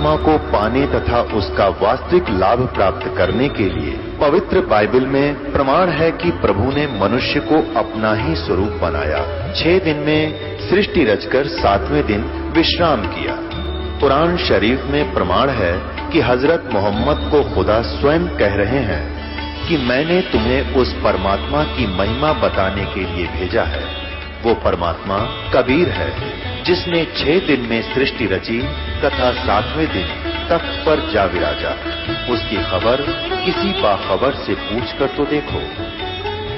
परमात्मा को पाने तथा उसका वास्तविक लाभ प्राप्त करने के लिए पवित्र बाइबल में प्रमाण है कि प्रभु ने मनुष्य को अपना ही स्वरूप बनाया। 6 दिन में सृष्टि रचकर 7वें दिन विश्राम किया। कुरान शरीफ में प्रमाण है कि हजरत मोहम्मद को खुदा स्वयं कह रहे हैं कि मैंने तुम्हें उस परमात्मा की महिमा बताने के लिए भेजा है। वो परमात्मा कबीर है जिसने 6 दिन में सृष्टि रची तथा 7वें दिन तख्त पर जा विराजा। उसकी खबर किसी बाखबर से पूछकर तो देखो।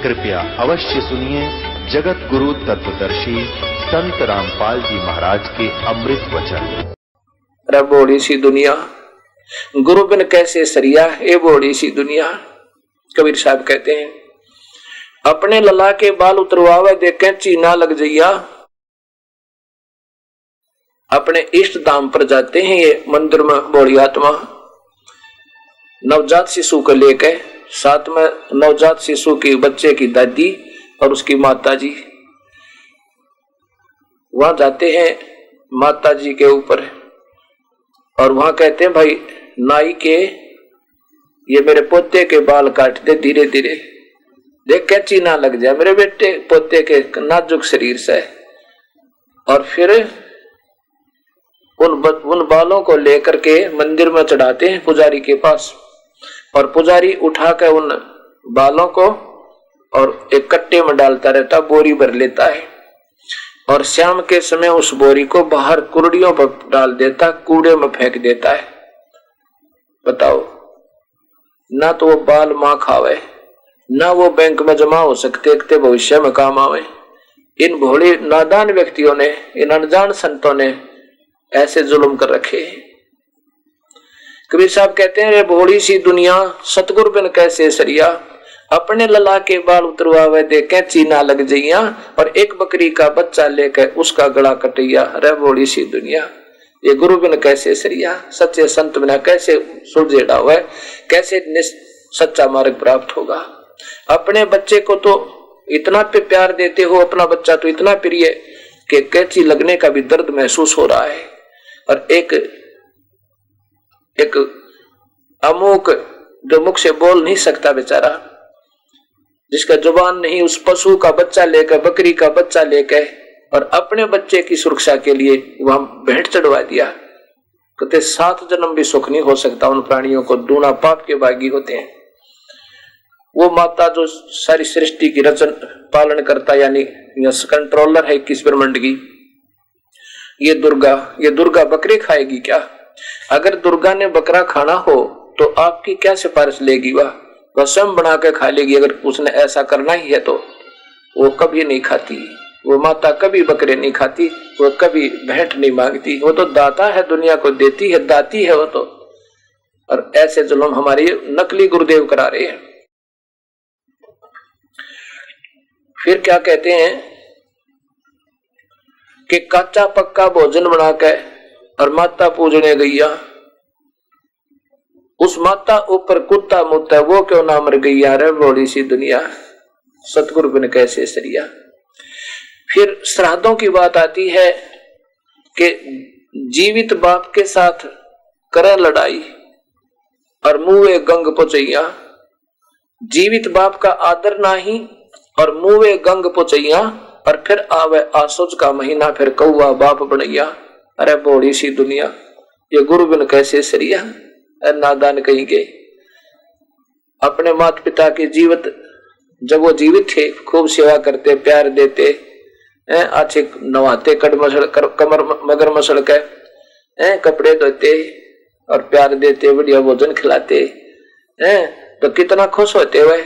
कृपया अवश्य सुनिए जगत गुरु तत्वदर्शी संत रामपाल जी महाराज के अमृत वचन। रे बोड़ी सी दुनिया, गुरु बिन कैसे सरिया, ए बोड़ी सी दुनिया। कबीर साहब कहते हैं, अपने लला के बाल उतरवावे देखें चीना लग जइया। अपने इष्ट धाम पर जाते हैं ये मंदिर में बोड़ी आत्मा। नवजात शिशु को लेकर, साथ में नवजात शिशु की बच्चे की दादी और उसकी माता जी वहां जाते हैं माता जी के ऊपर, और वहां कहते हैं, भाई नाई के ये मेरे पोते के बाल काट दे धीरे धीरे, देख कैची ना लग जाए मेरे बेटे पोते के नाजुक शरीर से। और फिर उन बालों को लेकर के मंदिर में चढ़ाते हैं पुजारी के पास, और पुजारी उठा कर उन बालों को और एक कट्टे में डालता रहता, बोरी भर लेता है, और शाम के समय उस बोरी को बाहर कुर्डियों पर डाल देता, कूड़े में फेंक देता है। बताओ, ना तो वो बाल मां खावे, ना वो बैंक में जमा हो सकते भविष्य में काम आवे। इन भोले नादान व्यक्तियों ने, इन अनजान संतों ने ऐसे जुल्म कर रखे। कबीर साहब कहते हैं, रे भोली सी दुनिया, सतगुरु बिन कैसे सरिया। अपने लला के बाल उतरवावे देखें चीना लग जइया, और एक बकरी का बच्चा लेकर उसका गला कटैया। रे भोली सी दुनिया, ये गुरु बिन कैसे सरिया। सच्चे संत बिना कैसे सुलझेड़ा हुआ है, कैसे सच्चा मार्ग प्राप्त होगा। अपने बच्चे को तो इतना प्यार देते हो, अपना बच्चा तो इतना प्रिय कि कैंची लगने का भी दर्द महसूस हो रहा है। और एक अमूक जो मुख से बोल नहीं सकता बेचारा, जिसका जुबान नहीं, उस पशु का बच्चा लेकर, बकरी का बच्चा लेकर, और अपने बच्चे की सुरक्षा के लिए वहां भेंट चढ़वा दिया। कहते 7 जन्म भी सुख नहीं हो सकता उन प्राणियों को, दूना पाप के भागी होते हैं। वो माता जो सारी सृष्टि की रचन पालन करता, यानी कंट्रोलर है 21 ब्रह्मांड की, ये दुर्गा बकरी खाएगी क्या? अगर दुर्गा ने बकरा खाना हो तो आपकी क्या सिफारिश लेगी? वह स्वयं बना के खा लेगी। अगर उसने ऐसा करना ही है तो वो कभी नहीं खाती। वो माता कभी बकरे नहीं खाती, वो कभी भेंट नहीं मांगती। वो तो दाता है, दुनिया को देती है, दाती है वो तो। और ऐसे जुल्म हमारे नकली गुरुदेव करा रहे हैं। फिर क्या कहते हैं कि कच्चा पक्का भोजन बना के और माता पूजने गैया, उस माता ऊपर कुत्ता मुत्ता, वो क्यों ना मर गैया। रे बड़ी सी दुनिया, सतगुरु बिन कैसे सरिया। फिर श्राद्धों की बात आती है कि जीवित बाप के साथ करे लड़ाई और मुँहे गंग पुचैया। जीवित बाप का आदर नाही और मुँहे गंग पुचैया, और फिर आवे आसुज का महीना, फिर कौआ बाप बनैया। अरे बड़ी सी दुनिया, ये गुरु बिन कैसे सरिया। नादान कहीं के अपने माता पिता के जीवित, जब वो जीवित थे, खूब सेवा करते, प्यार देते, अच्छे नवाते, कमर मगर मसल के कपड़े धोते और प्यार देते, बढ़िया भोजन खिलाते, तो कितना खुश होते हुए।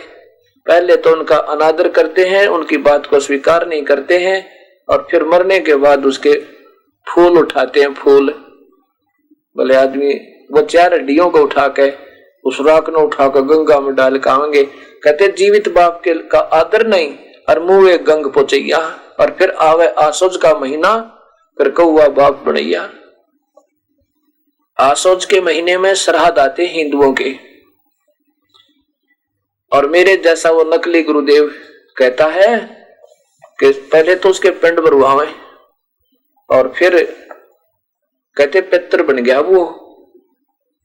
पहले तो उनका अनादर करते हैं, उनकी बात को स्वीकार नहीं करते हैं, और फिर मरने के बाद उसके फूल उठाते हैं। फूल बोले आदमी वो 4 हड्डियों को उठा के, उस राख ने उठाकर गंगा में डाल के आएंगे। कहते जीवित बाप के का आदर नहीं और मुँहे गंग पोचैया, और फिर आवे आसोज का महीना, फिर कौआ बाप बनैया। आसोज के महीने में श्राद्ध आते हिंदुओं के, और मेरे जैसा वो नकली गुरुदेव कहता है कि पहले तो उसके पिंड भरवावे, और फिर कहते पितर बन गया वो,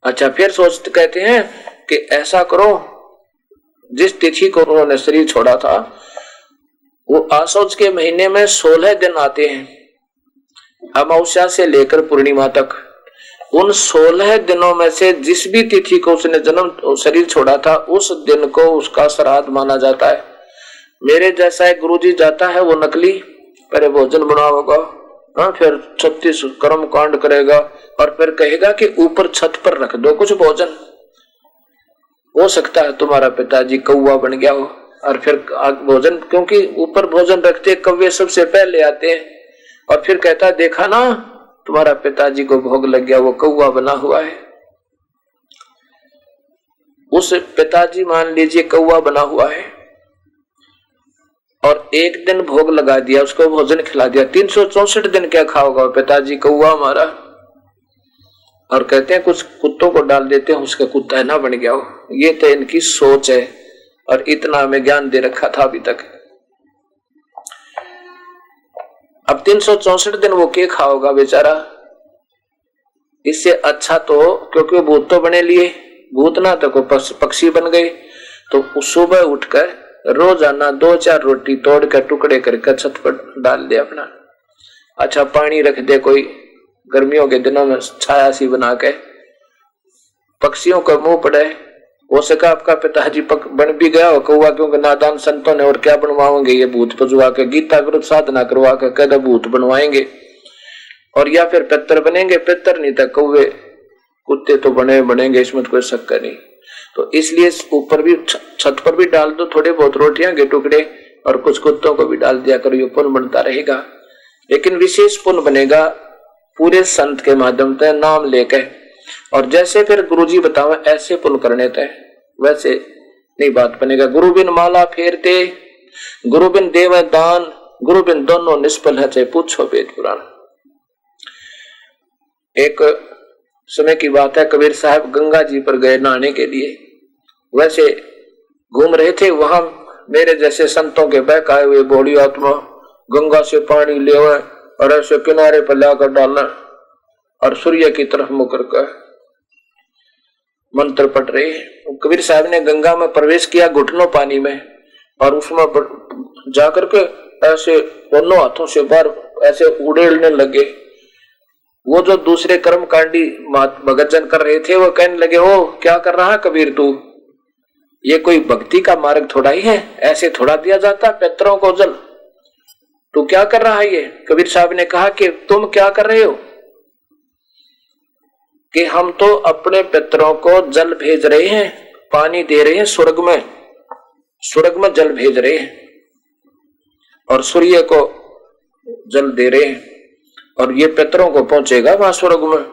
अच्छा, फिर सोचते कहते हैं कि ऐसा करो, जिस तिथि को उन्होंने शरीर छोड़ा था वो आसौज के महीने में 16 दिन आते हैं, अमावस्या से लेकर पूर्णिमा तक। उन 16 दिनों में से जिस भी तिथि को उसने जन्म शरीर छोड़ा था उस दिन को उसका श्राद्ध माना जाता है। मेरे जैसा एक गुरुजी जाता है, वो नकली पहले भोजन बनाओगा, फिर 36 कर्म कांड करेगा और फिर कहेगा कि ऊपर छत पर रख दो कुछ भोजन। हो सकता है तुम्हारा पिताजी कौवा बन गया हो और फिर भोजन, क्योंकि ऊपर भोजन रखते कौवे सबसे पहले आते हैं, और फिर कहता देखा ना तुम्हारा पिताजी को भोग लग गया, वो कौवा बना हुआ है। उस पिताजी मान लीजिए कौवा बना हुआ है और एक दिन भोग लगा दिया, उसको भोजन खिला दिया, 364 दिन क्या खाओगा पिताजी कौवा हमारा। और कहते हैं कुछ कुत्तों को डाल देते हैं, उसका कुत्ता है ना बन गया हो। ये तो इनकी सोच है और इतना हमें ज्ञान दे रखा था अभी तक। अब 364 दिन वो क्या खाओगा बेचारा। इससे अच्छा तो, क्योंकि भूत तो बने लिए, भूत ना तो कोई पक्षी बन गए, तो सुबह उठकर रोजाना 2-4 रोटी तोड़ कर टुकड़े करके छत पर डाल दे अपना। अच्छा, पानी रख दे कोई, गर्मियों के दिनों में छाया सी बना के, पक्षियों का मुंह पड़े। हो सका आपका पिताजी बन भी गया हो कौवा, क्योंकि नादान संतों ने और क्या बनवाओगे ये भूत पजवा के, गीता ग्रुप साधना करवा के कहते भूत बनवाएंगे, और या फिर पितर बनेंगे। पितर नहीं था कौवे, कुत्ते तो बनेंगे, इसमें कोई शक नहीं। तो इसलिए ऊपर भी छत पर भी डाल दो थोड़े बहुत रोटियां के टुकड़े, और कुछ कुत्तों को भी डाल दिया करो, ये पुण्य बनता रहेगा। लेकिन विशेष पुण्य बनेगा पूरे संत के माध्यम से नाम लेके, और जैसे फिर गुरुजी बताओ ऐसे पुण्य करने थे, वैसे नहीं बात बनेगा। गुरु बिन माला फेरते, गुरु बिन देव दान, गुरु बिन दोनों निष्फल है, चाहे पूछो वेद पुराण। एक समय की बात है, कबीर साहब गंगा जी पर गए नहाने के लिए, वैसे घूम रहे थे, वहां मेरे जैसे संतों के बहकाए हुए बौड़ी आत्मा गंगा से पानी ले और ऐसे किनारे पर लाकर डालना और सूर्य की तरफ मुख कर मंत्र पढ़ रहे। कबीर साहब ने गंगा में प्रवेश किया घुटनों पानी में, और उसमें जाकर के ऐसे दोनों हाथों से बाहर ऐसे उड़ेलने लगे। वो जो दूसरे कर्मकांडी भगत जन कर रहे थे वो कहने लगे, ओ क्या कर रहा है कबीर तू, ये कोई भक्ति का मार्ग थोड़ा ही है, ऐसे थोड़ा दिया जाता पितरों को जल, तू क्या कर रहा है ये। कबीर साहब ने कहा कि तुम क्या कर रहे हो, कि हम तो अपने पितरों को जल भेज रहे हैं, पानी दे रहे हैं, स्वर्ग में जल भेज रहे हैं और सूर्य को जल दे रहे हैं, और ये पितरों को पहुंचेगा वहां स्वर्ग में।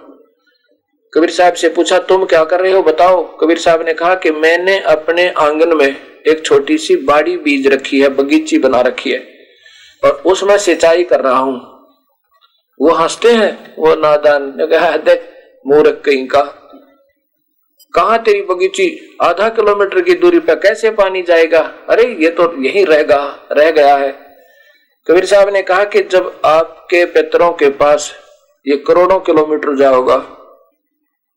कबीर साहब से पूछा तुम क्या कर रहे हो बताओ। कबीर साहब ने कहा कि मैंने अपने आंगन में एक छोटी सी बाड़ी बीज रखी है, बगीची बना रखी है, और उसमें सिंचाई कर रहा हूं। वो हंसते हैं, वो नादान ने कहा देख मूर्ख कहीं का, कहां तेरी बगीची, आधा किलोमीटर की दूरी पर कैसे पानी जाएगा, अरे ये तो यहीं रह गया है। कबीर साहब ने कहा कि जब आपके पितरों के पास ये करोड़ों किलोमीटर जाओगा,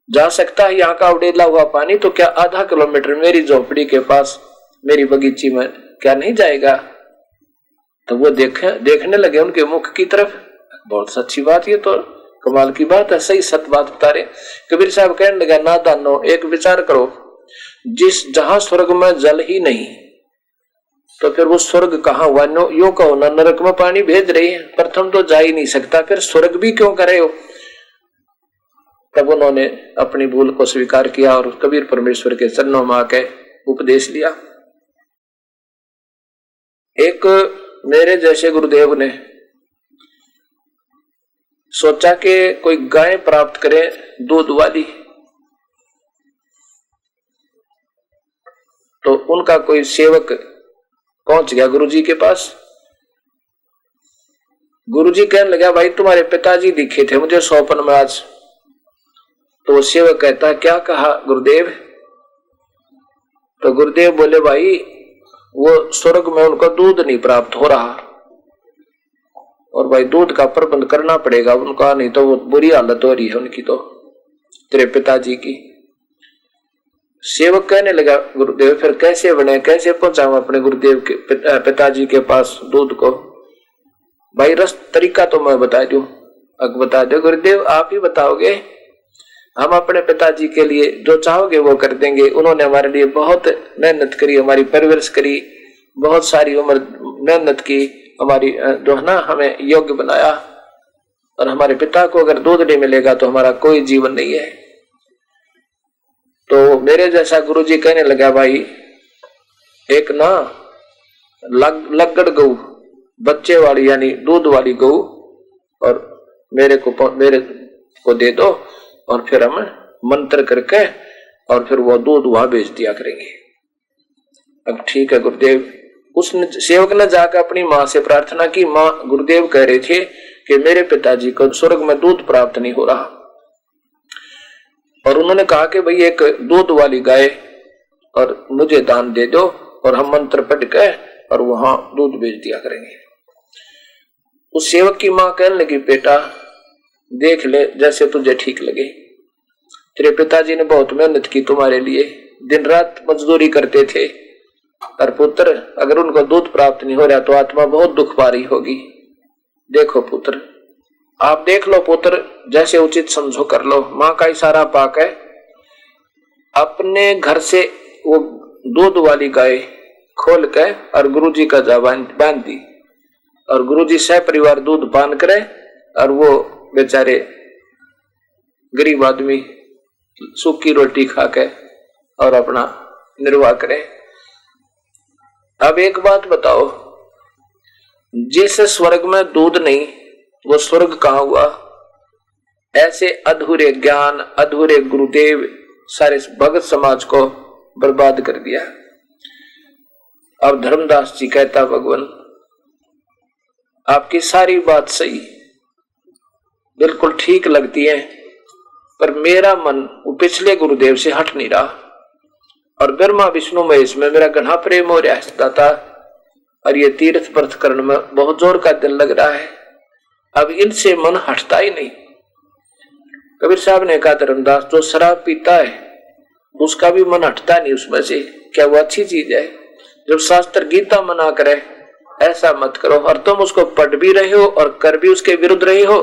जा सकता है यहाँ का उड़ेला हुआ पानी, तो क्या आधा किलोमीटर मेरी झोपड़ी के पास मेरी बगीची में क्या नहीं जाएगा। तो वो देखने लगे उनके मुख की तरफ, बहुत सच्ची बात, ये तो कमाल की बात है, सही सत्य बात बता रहे। कबीर साहब कहने लगा नादानो एक विचार करो, जहां स्वर्ग में जल ही नहीं तो फिर वो स्वर्ग कहाँ हुआ। यूं कहो ना, नरक में पानी भेज रही है, प्रथम तो जा ही नहीं सकता, फिर स्वर्ग भी क्यों करे हो। तब उन्होंने अपनी भूल को स्वीकार किया और कबीर परमेश्वर के चरणों में आके उपदेश लिया। एक मेरे जैसे गुरुदेव ने सोचा कि कोई गाय प्राप्त करे दूध वाली, तो उनका कोई सेवक पहुंच गया गुरुजी के पास। गुरुजी कहने लगा भाई तुम्हारे पिताजी दिखे थे मुझे स्वप्न में आज। तो वो सेवक कहता क्या कहा गुरुदेव। तो गुरुदेव बोले भाई वो स्वर्ग में उनको दूध नहीं प्राप्त हो रहा, और भाई दूध का प्रबंध करना पड़ेगा उनका, नहीं तो वो बुरी हालत हो रही है उनकी, तो तेरे पिताजी की। सेवक कहने लगा गुरुदेव फिर कैसे बने, कैसे पहुंचाऊं अपने गुरुदेव के पिताजी के पास दूध को। भाई तरीका तो मैं बता दूं। अब बता दो गुरुदेव, आप ही बताओगे। हम अपने पिताजी के लिए जो चाहोगे वो कर देंगे। उन्होंने हमारे लिए बहुत मेहनत करी, हमारी परवरिश करी, बहुत सारी उम्र मेहनत की, हमारी जो है ना हमें योग्य बनाया। और हमारे पिता को अगर दूध नहीं मिलेगा तो हमारा कोई जीवन नहीं है। तो मेरे जैसा गुरुजी कहने लगा भाई एक ना लगड़ गऊ, बच्चे वाली यानी दूध वाली गऊ, और मेरे को दे दो और फिर हम मंत्र करके और फिर वो दूध वहां बेच दिया करेंगे। अब ठीक है गुरुदेव। उस सेवक ने जाकर अपनी माँ से प्रार्थना की। माँ गुरुदेव कह रहे थे कि मेरे पिताजी को स्वर्ग में दूध प्राप्त नहीं हो रहा, और उन्होंने कहा कि भाई एक दूध वाली गाय और मुझे दान दे दो और हम मंत्र पढ़ के और वहां दूध बेच दिया करेंगे। उस सेवक की माँ कहने लगी बेटा देख ले जैसे तुझे ठीक लगे। तेरे पिताजी ने बहुत मेहनत की तुम्हारे लिए, दिन रात मजदूरी करते थे, और पुत्र अगर उनको दूध प्राप्त नहीं हो रहा तो आत्मा बहुत दुख पा रही होगी। देखो पुत्र, आप देख लो पुत्र, जैसे उचित समझो कर लो। माँ का इशारा पाकर अपने घर से वो दूध वाली गाय खोल के और गुरुजी का जा बांध दी, और गुरुजी सह परिवार दूध पान करे, और वो बेचारे गरीब आदमी सूखी रोटी खा के और अपना निर्वाह करे। अब एक बात बताओ, जिस स्वर्ग में दूध नहीं वो स्वर्ग कहां हुआ? ऐसे अधूरे ज्ञान, अधूरे गुरुदेव सारे भगत समाज को बर्बाद कर दिया। अब धर्मदास जी कहता भगवान आपकी सारी बात सही, बिल्कुल ठीक लगती है, पर मेरा मन वो पिछले गुरुदेव से हट नहीं रहा, और ब्रह्मा विष्णु महेश में मेरा घना प्रेम हो रहा है दाता, और ये तीर्थ व्रत करने में बहुत जोर का दिल लग रहा है। अब इनसे मन हटता ही नहीं। कबीर साहब ने कहा धर्मदास जो शराब पीता है उसका भी मन हटता नहीं उसमें से, क्या वो अच्छी चीज है? जब शास्त्र गीता मना करे ऐसा मत करो, और तुम उसको पढ़ भी रहे हो और कर भी उसके विरुद्ध रहे हो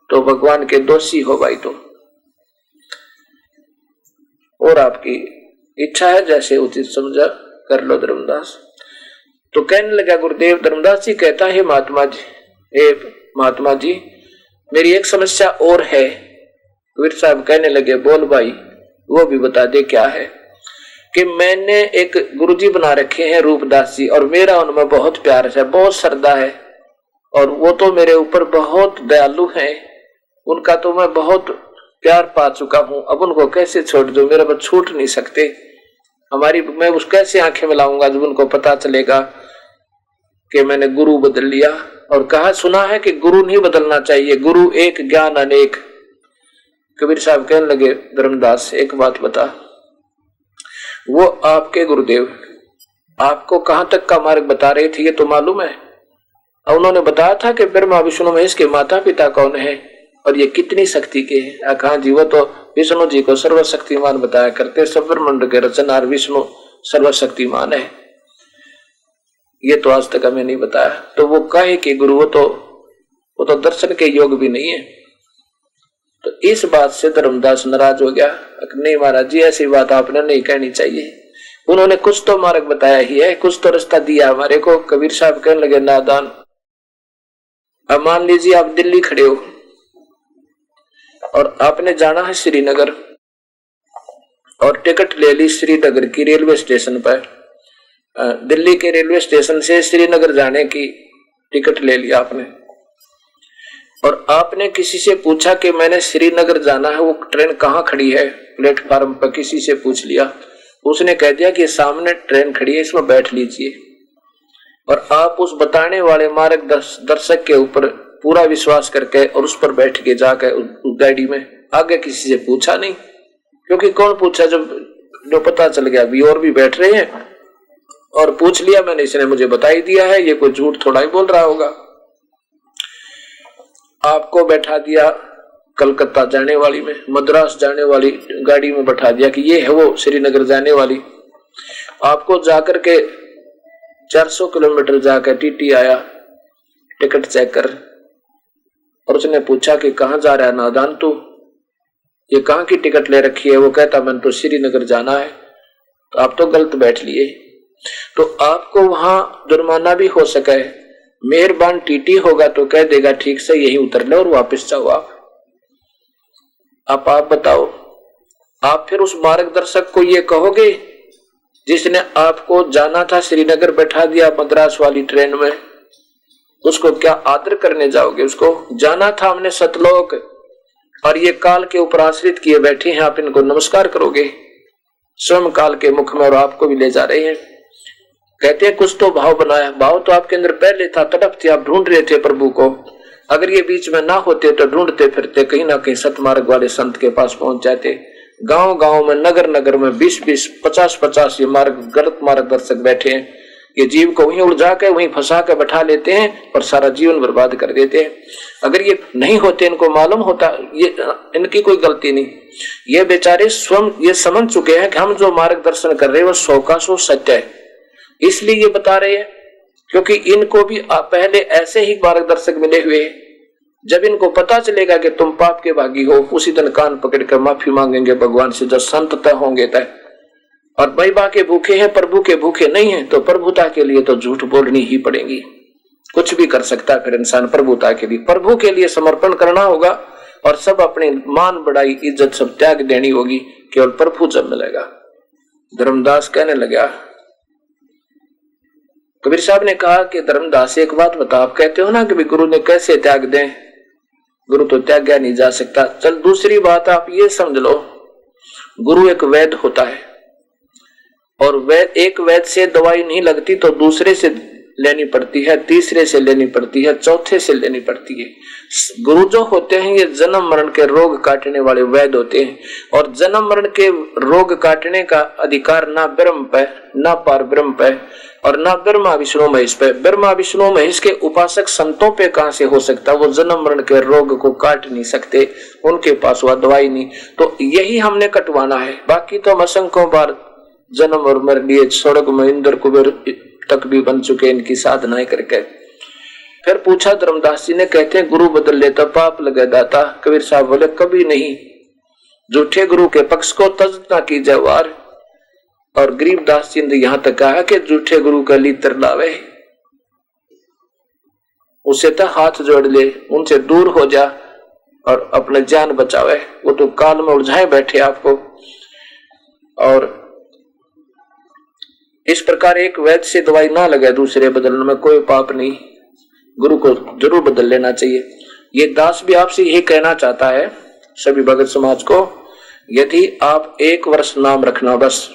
तो भगवान के दोषी हो भाई तुम। और आपकी इच्छा है जैसे उचित समझा कर लो धर्मदास। तो कहने लगा गुरुदेव, धर्मदास जी कहता है महात्मा जी मेरी एक समस्या और है। कबीर साहब कहने लगे बोल भाई, वो भी बता दे क्या है। कि मैंने एक गुरुजी बना रखे हैं रूपदास जी, और मेरा उनमें बहुत प्यार है, बहुत श्रद्धा है, और वो तो मेरे ऊपर बहुत दयालु हैं, उनका तो मैं बहुत प्यार पा चुका हूं। अब उनको कैसे छोड़ दूं? मेरे पर छूट नहीं सकते। मैं उस कैसे आंखें मिलाऊंगा जब उनको पता चलेगा कि मैंने गुरु बदल लिया। और कहा सुना है कि गुरु नहीं बदलना चाहिए, गुरु एक ज्ञान अनेक। कबीर साहब कहने लगे धर्मदास एक बात बता, वो आपके गुरुदेव आपको कहां तक का मार्ग बता रहे थे ये तो मालूम है? और उन्होंने बताया था कि ब्रह्मा विष्णु महेश के माता पिता कौन है और ये कितनी शक्ति के हैं। कहा जी वो तो विष्णु जी को सर्वशक्तिमान बताया करते, सब ब्रह्मांड के रचनहार विष्णु सर्वशक्तिमान है। ये तो आज तक हमें नहीं बताया। तो वो कहे कि गुरु वो तो दर्शन के योग भी नहीं है। तो इस बात से धर्मदास नाराज हो गया। नहीं महाराज जी ऐसी बात आपने नहीं कहनी चाहिए, उन्होंने कुछ तो मार्ग बताया ही है, कुछ तो रास्ता दिया हमारे को। कबीर साहब कहने लगे नादान, अब मान लीजिए आप दिल्ली खड़े हो और आपने जाना है श्रीनगर, और टिकट ले ली श्रीनगर की रेलवे स्टेशन पर। दिल्ली के रेलवे स्टेशन से श्रीनगर जाने की टिकट ले लिया आपने, और आपने किसी से पूछा कि मैंने श्रीनगर जाना है, वो ट्रेन कहाँ खड़ी है? प्लेटफार्म पर किसी से पूछ लिया, उसने कह दिया कि सामने ट्रेन खड़ी है, इसमें बैठ लीजिए। और आप उस बताने वाले मार्गदर्शक के ऊपर पूरा विश्वास करके और उस पर बैठ के जाकर उस गाड़ी में आगे किसी से पूछा नहीं, क्योंकि कौन पूछा जब जो पता चल गया अभी और भी बैठ रहे हैं, और पूछ लिया मैंने, इसने मुझे बता ही दिया है, ये कोई झूठ थोड़ा ही बोल रहा होगा। आपको बैठा दिया कलकत्ता जाने वाली में, मद्रास जाने वाली गाड़ी में बैठा दिया कि ये है वो श्रीनगर जाने वाली। आपको जाकर के 400 किलोमीटर जाकर टीटी आया टिकट चेक कर, और उसने पूछा कि कहाँ जा रहा है नादान तू, ये कहाँ की टिकट ले रखी है? वो कहता मैंने तो श्रीनगर जाना है। तो आप तो गलत बैठ लिए। तो आपको वहां जुर्माना भी हो सके, मेहरबान टीटी होगा तो कह देगा ठीक से यही उतर ले और वापस जाओ। आप बताओ, आप फिर उस मार्गदर्शक को ये कहोगे जिसने आपको जाना था श्रीनगर बैठा दिया मद्रास वाली ट्रेन में, उसको क्या आदर करने जाओगे? उसको जाना था हमने सतलोक और ये काल के ऊपर आश्रित किए बैठे हैं, आप इनको नमस्कार करोगे? स्वयं काल के मुख में और आपको भी ले जा रहे हैं। कहते हैं कुछ तो भाव बनाया, भाव तो आपके अंदर पहले था, तड़प थी, आप ढूंढ रहे थे प्रभु को। अगर ये बीच में ना होते तो ढूंढते फिरते कहीं ना कहीं सतमार्ग वाले संत के पास पहुंच जाते। गांव गांव में, नगर नगर में 20-20, 50-50 ये गलत मार्गदर्शक बैठे हैं। ये जीव को वहीं उलझा के वहीं फंसा के बैठा लेते हैं और सारा जीवन बर्बाद कर देते हैं। अगर ये नहीं होते, इनको मालूम होता, ये इनकी कोई गलती नहीं, ये बेचारे स्वयं ये समझ चुके हैं कि हम जो मार्गदर्शन कर रहे हैं वो 100 का 100 सत्य है, इसलिए ये बता रहे हैं। क्योंकि इनको भी पहले ऐसे ही मार्गदर्शक मिले हुए हैं। जब इनको पता चलेगा कि तुम पाप के भागी हो, उसी दिन कान पकड़कर माफी मांगेंगे भगवान से, जब संत तय होंगे तय। और महिमा के भूखे हैं, प्रभु के भूखे नहीं हैं, तो प्रभुता के लिए तो झूठ बोलनी ही पड़ेगी। कुछ भी कर सकता है फिर इंसान प्रभुता के लिए, प्रभु के लिए समर्पण करना होगा और सब अपने मान बढ़ाई इज्जत सब त्याग देनी होगी, केवल प्रभु जब मिलेगा। धर्मदास कहने लगा, कबीर साहब ने कहा कि धर्मदास एक बात बता, आप कहते हो ना कि गुरु ने कैसे त्याग दें, गुरु तो त्यागा नहीं जा सकता। चल दूसरी बात आप ये समझ लो, गुरु एक वैद्य होता है और एक वैद्य से दवाई नहीं लगती तो दूसरे से लेनी पड़ती है, तीसरे से लेनी पड़ती है, चौथे से लेनी पड़ती है। गुरु जो होते हैं ये जन्म मरण के रोग काटने वाले वैद्य होते हैं, और जन्म मरण के रोग काटने का अधिकार ना ब्रह्म पे, ना पार ब्रह्म पे, और ना ब्रह्मा विष्णु महेश पे। ब्रह्मा विष्णु महेश के उपासक संतों पे कहां से हो सकता? वो जन्म मरण के रोग को काट नहीं सकते, उनके पास वह दवाई नहीं। तो यही हमने कटवाना है। बाकी तो हम असंख्यों बार जन्म और मर लिए, स्वर्ग में इंद्र कुबेर तक भी बन चुके इनकी साधनाएं करके। फिर पूछा धर्मदास जी ने, कहते हैं गुरु बदल लेता पाप लगा दाता। कबीर साहब बोले कभी नहीं, झूठे गुरु के पक्ष को तज ना कीजिए वार। और गरीबदास जी ने यहां तक कहा कि झूठे गुरु का लीतर लावे, उसे तो हाथ जोड़ ले, उनसे दूर हो जा और अपने जान बचावे। वो तो काल में उलझाए बैठे आपको। और इस प्रकार एक वैद्य से दवाई ना लगे, दूसरे बदलने में कोई पाप नहीं, गुरु को जरूर बदल लेना चाहिए। ये दास भी आपसे यही कहना चाहता है सभी भगत समाज को, यदि आप 1 वर्ष नाम रखना बस,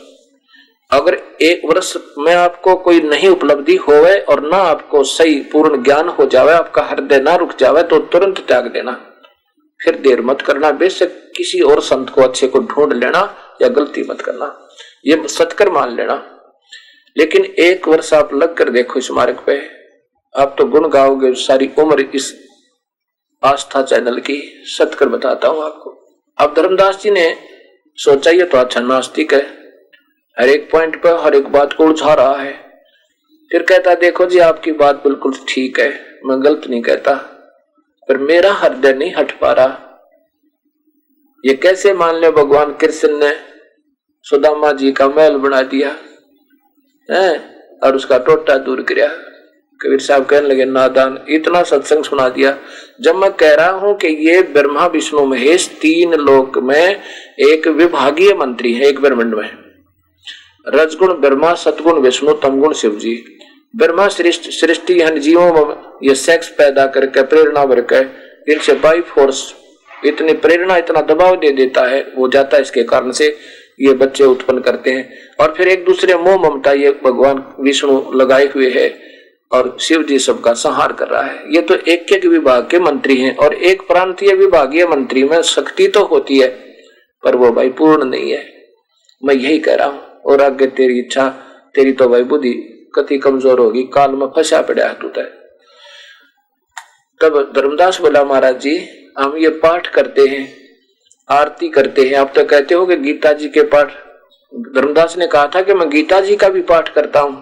अगर 1 वर्ष में आपको कोई नहीं उपलब्धि होवे और ना आपको सही पूर्ण ज्ञान हो जावे, आपका हृदय ना रुक जावे, तो तुरंत त्याग देना, फिर देर मत करना। बेशक किसी और संत को अच्छे को ढूंढ लेना या गलती मत करना, ये सत्कर मान लेना। लेकिन 1 वर्ष आप लग कर देखो इस मार्ग पे, आप तो गुण गाओगे सारी उम्र इस आस्था चैनल की। सत्कर बताता हूं आपको। अब धर्मदास जी ने सोचा ये तो अच्छा नास्तिक है, हर एक पॉइंट पर हर एक बात को उलझा रहा है। फिर कहता देखो जी आपकी बात बिल्कुल ठीक है, मैं गलत नहीं कहता, पर मेरा हृदय नहीं हट पा रहा। ये कैसे मान ले भगवान कृष्ण ने सुदामा जी का महल बना दिया है और उसका टोटा दूर किया। कबीर साहब कहने लगे नादान, इतना सत्संग सुना दिया। जब मैं कह रहा हूं कि ये ब्रह्मा विष्णु महेश 3 लोक में एक विभागीय मंत्री है, एक ब्रह्मांड में रजगुण ब्रह्मा, सतगुण विष्णु, तमगुण शिव जी। ब्रह्मा सृष्टि जीवों में ये सेक्स पैदा करके प्रेरणा भरकर इनसे बाई फोर्स इतनी प्रेरणा, इतना दबाव दे देता है, वो जाता है इसके कारण से ये बच्चे उत्पन्न करते हैं। और फिर एक दूसरे मोह ममता ये भगवान विष्णु लगाए हुए है और शिव जी सबका संहार कर रहा है। ये तो एक एक विभाग के मंत्री हैं, और एक प्रांतीय विभागीय मंत्री में शक्ति तो होती है पर वो भाई पूर्ण नहीं है। मैं यही कह रहा हूं। और आगे तेरी इच्छा, तेरी तो भाई बुद्धि कति कमजोर होगी, काल में फंसा पड़ा है तू। तब धर्मदास बोला महाराज जी हम ये पाठ करते हैं, आरती करते हैं, आप तो कहते हो कि गीता जी के पाठ, धर्मदास ने कहा था कि मैं गीता जी का भी पाठ करता हूं।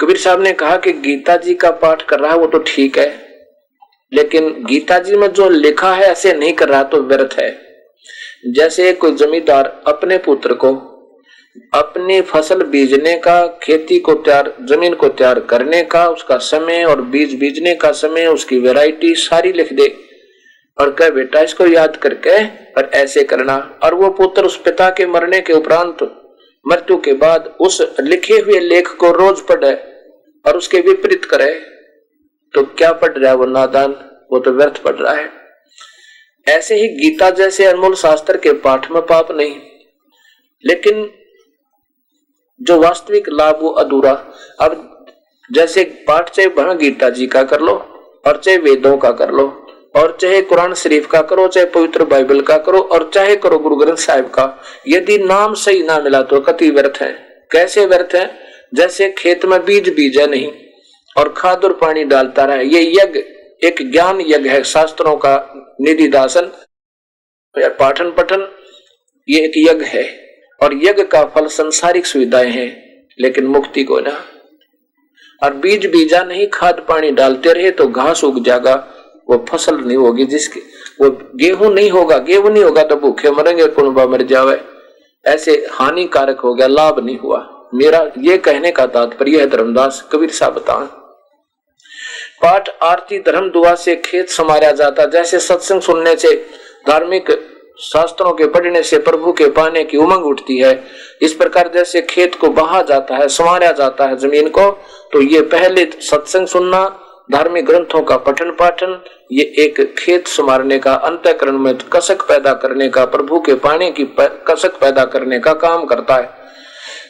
कबीर साहब ने कहा कि गीता जी का पाठ कर रहा है वो तो ठीक है, लेकिन गीता जी में जो लिखा है ऐसे नहीं कर रहा तो व्यर्थ है। जैसे कोई जमींदार अपने पुत्र को अपनी फसल बीजने का, खेती को तैयार, जमीन को तैयार करने का, उसका समय और बीज बीजने का समय, उसकी वैरायटी सारी लिख दे और कहे बेटा इसको याद करके और ऐसे करना, और वो पुत्र उस पिता के मरने के उपरांत, मृत्यु के बाद उस लिखे हुए लेख को रोज पढ़े और उसके विपरीत करे, तो क्या पढ़ रहा है वो नादान, वो तो व्यर्थ पढ़ रहा है। ऐसे ही गीता जैसे अनमोल शास्त्र के पाठ में पाप नहीं, लेकिन जो वास्तविक लाभ वो अधूरा। अब जैसे पाठ चाहे भगवद गीता जी का कर लो और चाहे वेदों का कर लो और चाहे कुरान शरीफ का करो, चाहे पवित्र बाइबल का करो और चाहे करो गुरु ग्रंथ साहिब का, यदि नाम सही ना मिला तो कति व्यर्थ है। कैसे व्यर्थ है? जैसे खेत में बीज बीजा नहीं और खाद और पानी डालता रहे, ये यज्ञ एक ज्ञान यज्ञ है, शास्त्रों का निधिदासन या पाठन पठन, ये एक यज्ञ है और यज्ञ का फल संसारिक सुविधाएं हैं, लेकिन मुक्ति को ना। और बीज बीजा नहीं, खाद पानी डालते रहे तो घास उग जाएगा, वो फसल नहीं होगी, जिसके वो गेहूं नहीं होगा तो भूखे मरेंगे, कुनबा मर जावे, ऐसे हानिकारक हो गया, लाभ नहीं हुआ। मेरा ये कहने का तात्पर्य है धर्मदास कबीर साहब बताएं, पाठ आरती धर्म दुआ से खेत संवारा जाता, जैसे सत्संग सुनने से, धार्मिक शास्त्रों के पढ़ने से प्रभु के पाने की उमंग उठती है, इस प्रकार जैसे खेत को बहा जाता है, संवारा जाता है जमीन को, तो ये पहले सत्संग सुनना, धार्मिक ग्रंथों का पठन पाठन, ये एक खेत संवारने का, अंतःकरण में कसक पैदा करने का, प्रभु के पाने की कसक पैदा करने का काम करता है।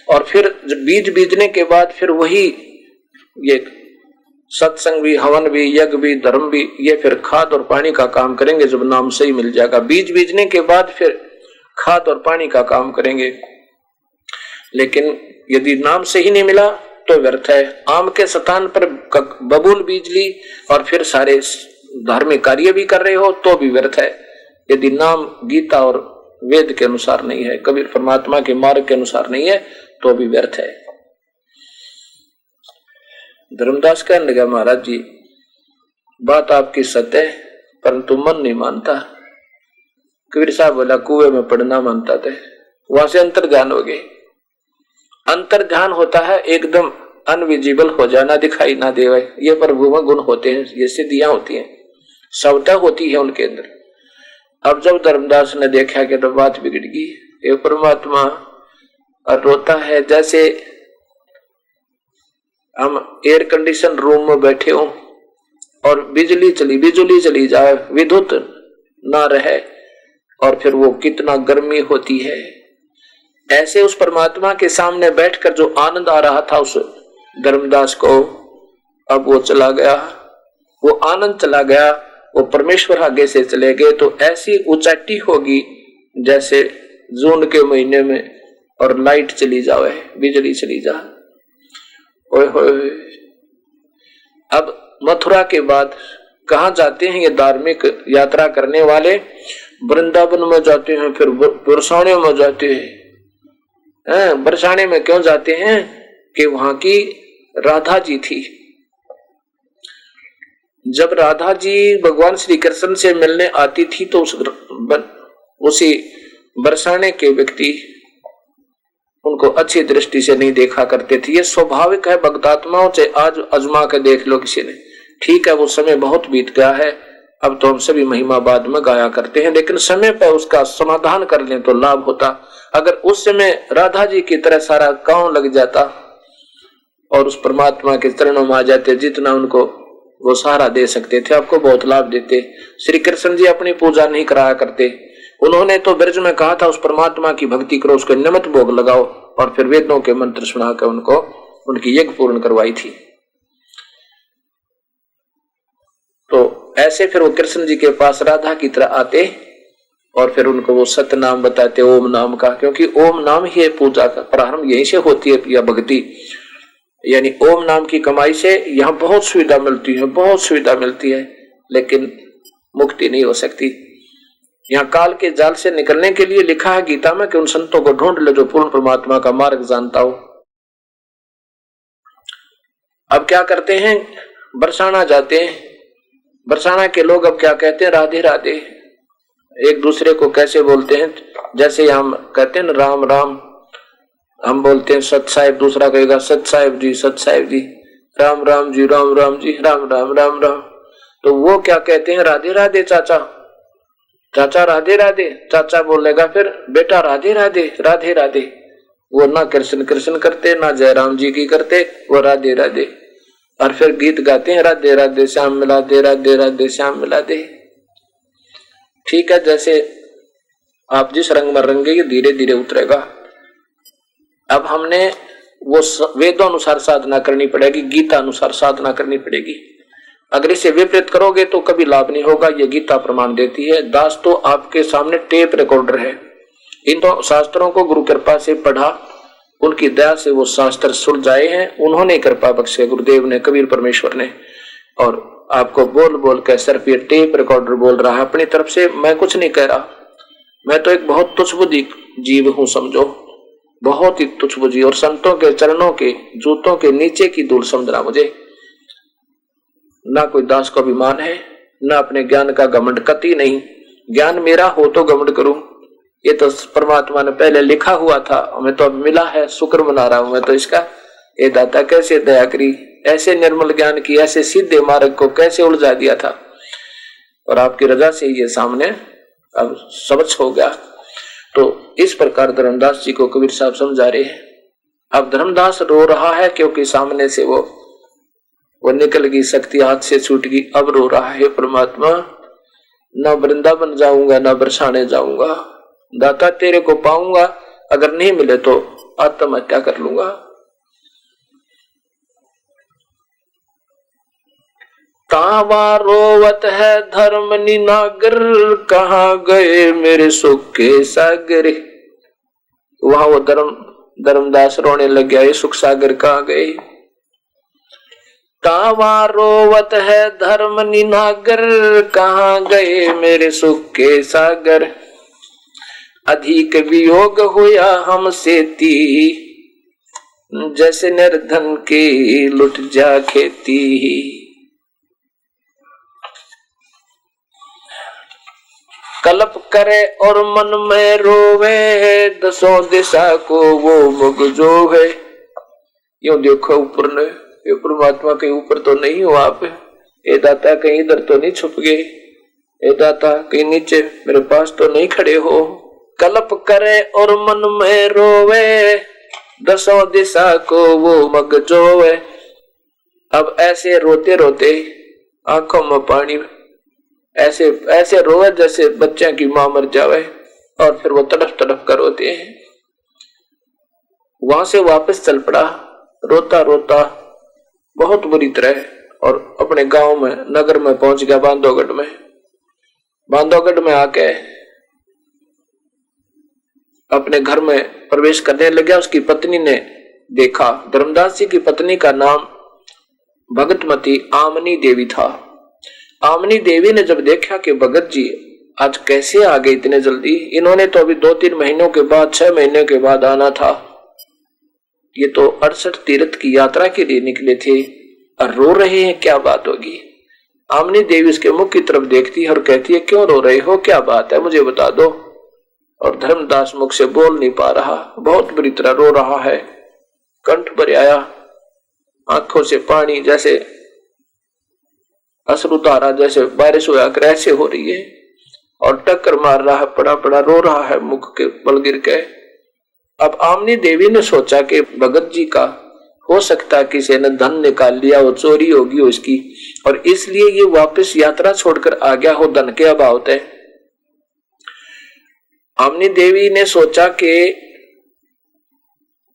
और फिर बीज बीजने के बाद फिर वही ये सत्संग भी, हवन भी, यज्ञ भी, धर्म भी, ये फिर खाद और पानी का काम करेंगे जब नाम सही मिल जाएगा। बीज बीजने के बाद फिर खाद और पानी का काम करेंगे, लेकिन यदि नाम सही नहीं मिला तो व्यर्थ है। आम के स्थान पर बबूल बीज ली और फिर सारे धार्मिक कार्य भी कर रहे हो तो भी व्यर्थ है, यदि नाम गीता और वेद के अनुसार नहीं है, कबीर परमात्मा के मार्ग के अनुसार नहीं है, तो भी व्यर्थ है। धर्मदास कहने लगा, महाराज जी बात आपकी सत्य है, परंतु मन नहीं मानता। कबीर साहब बोला, कुएं में पड़ना मानता थे, वहां से अंतर्ध्यान हो गए। अंतर्ध्यान होता है एकदम अनविजिबल हो जाना, दिखाई ना देवे, ये प्रभु में गुण होते हैं, ये सिद्धियां होती हैं, सवता होती है उनके अंदर। अब जब धर्मदास ने देखा कि तो बात बिगड़ गई, ये परमात्मा और रोता है, जैसे हम एयर कंडीशन रूम में बैठे हो और बिजली चली जाए, विद्युत ना रहे, और फिर वो कितना गर्मी होती है। ऐसे उस परमात्मा के सामने बैठकर जो आनंद आ रहा था उस धर्मदास को, अब वो चला गया, वो आनंद चला गया, वो परमेश्वर आगे से चले गए। तो ऐसी उचाटी होगी जैसे जून के महीने में और लाइट चली जावे, बिजली चली जा। ओए होए, अब मथुरा के बाद कहाँ जाते हैं ये धार्मिक यात्रा करने वाले? वृंदावन में जाते हैं, फिर बरसाने में जाते हैं। बरसाने में क्यों जाते हैं? कि वहां की राधा जी थी। जब राधा जी भगवान श्री कृष्ण से मिलने आती थी तो उसी बरसाने के व्यक्ति उनको अच्छी दृष्टि से नहीं देखा करते थे। ये स्वाभाविक है भक्तात्माओं से, आज आजमा के देख लो किसी ने। ठीक है, वो समय बहुत बीत गया है, अब तो हम सभी महिमा बाद में गाया करते हैं, लेकिन समय पर उसका समाधान कर लें तो लाभ होता। अगर उस समय राधा जी की तरह सारा काम लग जाता और उस परमात्मा के चरणों में आ जाते, जितना उनको वो सहारा दे सकते थे, आपको बहुत लाभ देते। श्री कृष्ण जी अपनी पूजा नहीं कराया करते, उन्होंने तो ब्रज में कहा था उस परमात्मा की भक्ति करो, उसको निमित्त भोग लगाओ, और फिर वेदों के मंत्र सुनाकर उनको उनकी यज्ञ पूर्ण करवाई थी। तो ऐसे फिर वो कृष्ण जी के पास राधा की तरह आते और फिर उनको वो सत्य नाम बताते, ओम नाम का, क्योंकि ओम नाम ही है पूजा का प्रारंभ, यहीं से होती है या भक्ति, यानी ओम नाम की कमाई से यहाँ बहुत सुविधा मिलती है, बहुत सुविधा मिलती है। लेकिन मुक्ति नहीं हो सकती। यहाँ काल के जाल से निकलने के लिए लिखा है गीता में कि उन संतों को ढूंढ लो जो पूर्ण परमात्मा का मार्ग जानता हो। अब क्या करते हैं, बरसाना जाते हैं, बरसाना के लोग अब क्या कहते हैं, राधे राधे। एक दूसरे को कैसे बोलते हैं, जैसे हम कहते हैं राम राम, हम बोलते हैं सत साहिब, दूसरा कहेगा सत साहिब जी, सत साहिब जी, राम राम जी, राम राम जी, राम राम राम राम। तो वो क्या कहते हैं, राधे राधे चाचा, चाचा राधे राधे। चाचा बोलेगा फिर बेटा राधे राधे, राधे राधे। वो ना कृष्ण कृष्ण करते, ना जयराम जी की करते, वो राधे राधे। और फिर गीत गाते हैं, राधे राधे श्याम मिला दे, राधे राधे श्याम मिला दे। ठीक है, जैसे आप जिस रंग में रंगेंगे धीरे धीरे उतरेगा। अब हमने वो वेदों अनुसार साधना करनी पड़ेगी, गीता अनुसार साधना करनी पड़ेगी। अगर इसे विपरीत करोगे तो कभी लाभ नहीं होगा, ये गीता प्रमाण देती है। दास तो आपके सामने टेप रिकॉर्डर है। इन तो शास्त्रों को गुरु कृपा से पढ़ा, उनकी दया से वो शास्त्र सुलझाए हैं, उन्होंने कृपा बख्शे, गुरुदेव ने, कबीर परमेश्वर ने। और आपको बोल बोल के सिर्फ ये टेप रिकॉर्डर बोल रहा है अपनी तरफ से, मैं कुछ नहीं कह रहा। मैं तो एक बहुत तुच्छबुद्धि जीव हूं, समझो, बहुत ही तुच्छबुद्धि। और संतों के चरणों के जूतों के नीचे की धूल समझना मुझे। ना कोई दास को अभिमान है, ना अपने ज्ञान का घमंड, कतई नहीं। ज्ञान मेरा हो तो घमंड करूं, ये तो परमात्मा ने पहले लिखा हुआ था, हमें तो अब मिला है, शुक्र मना रहा हूं मैं तो इसका। ये दाता कैसे दया करी, ऐसे निर्मल ज्ञान की, ऐसे सीधे मार्ग को कैसे उलझा दिया था। और आपकी रजा से ये सामने अब समझ हो गया। तो इस प्रकार धर्मदास जी को कबीर साहब समझा रहे हैं। अब धर्मदास रो रहा है क्योंकि सामने से वो निकल गई, शक्ति हाथ से छूट गई। अब रो रहा है, परमात्मा ना वृंदावन जाऊंगा, ना बरसाने जाऊंगा, दाता तेरे को पाऊंगा, अगर नहीं मिले तो आत्महत्या कर लूंगा। तावा रोवत है धर्म निनागर, कहाँ गए मेरे सुख के सागर। वहां वो धर्मदास रोने लग गया, ये सुख सागर कहाँ गए। तावा रोवत है धर्म निनागर, कहाँ गए मेरे सुख के सागर। अधिक वियोग हुआ हमसे ती, जैसे निर्धन की लुट जा खेती। कल्प करे और मन में रोवे, दसों दिशा को वो मुग जो है। यूं देखो ऊपर ने, ये परमात्मा के ऊपर तो नहीं हो आप, ये दाता कहीं इधर तो नहीं छुप गए, ये दाता कहीं नीचे मेरे पास तो नहीं खड़े हो। कल्प करे और मन में रोवे, दसों दिशा को वो मग जोवे। अब ऐसे रोते रोते आंखों में पानी, ऐसे ऐसे रोवे जैसे बच्चे की मां मर जावे, और फिर वो तड़प तड़प कर रोते हैं। वहां से वापस चल पड़ा रोता रोता बहुत बुरी तरह, और अपने गांव में, नगर में पहुंच गया, बांधवगढ़ में। बांधवगढ़ में आके अपने घर में प्रवेश करने लगा। उसकी पत्नी ने देखा, धर्मदास जी की पत्नी का नाम भगतमती आमनी देवी था। आमनी देवी ने जब देखा कि भगत जी आज कैसे आ गए इतने जल्दी, इन्होंने तो अभी 2-3 महीनों के बाद, 6 महीने के बाद आना था, ये तो 68 तीर्थ की यात्रा के लिए निकले थे और रो रहे हैं, क्या बात होगी। आमनी देवी उसके मुख की तरफ देखती है और कहती है, क्यों रो रहे हो, क्या बात है, मुझे बता दो। और धर्मदास मुख से बोल नहीं पा रहा, बहुत बुरी तरह रो रहा है, कंठ भर आया, आंखों से पानी जैसे अश्रुधारा जैसे बारिश हुआ कर ऐसे हो रही है, और टक्कर मार रहा है, पड़ा पड़ा रो रहा है मुख के बल गिर के। अब आमनी देवी ने सोचा कि भगत जी का हो सकता है किसी ने धन निकाल लिया हो, चोरी होगी हो इसकी, और इसलिए ये वापस यात्रा छोड़कर आ गया हो धन के अभाव से। आमनी देवी ने सोचा कि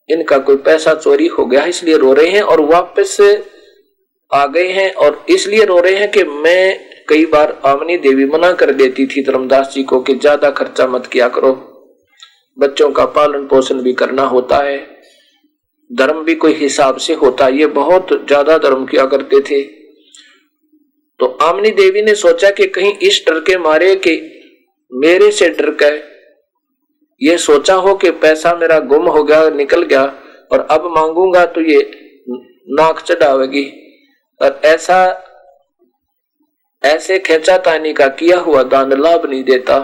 इनका कोई पैसा चोरी हो गया, इसलिए रो रहे हैं और वापस आ गए हैं, और इसलिए रो रहे हैं कि मैं कई बार आमनी देवी मना कर देती थी धर्मदास जी को कि ज्यादा खर्चा मत किया करो, बच्चों का पालन पोषण भी करना होता है, धर्म भी कोई हिसाब से होता है, ये बहुत ज्यादा धर्म किया करते थे। तो आमनी देवी ने सोचा कि कहीं इस डर के मारे कि मेरे से डर कर ये सोचा हो कि पैसा मेरा गुम हो गया, निकल गया, और अब मांगूंगा तो ये नाक चढ़ावेगी, और ऐसे खेचातानी का किया हुआ दान लाभ नहीं देता।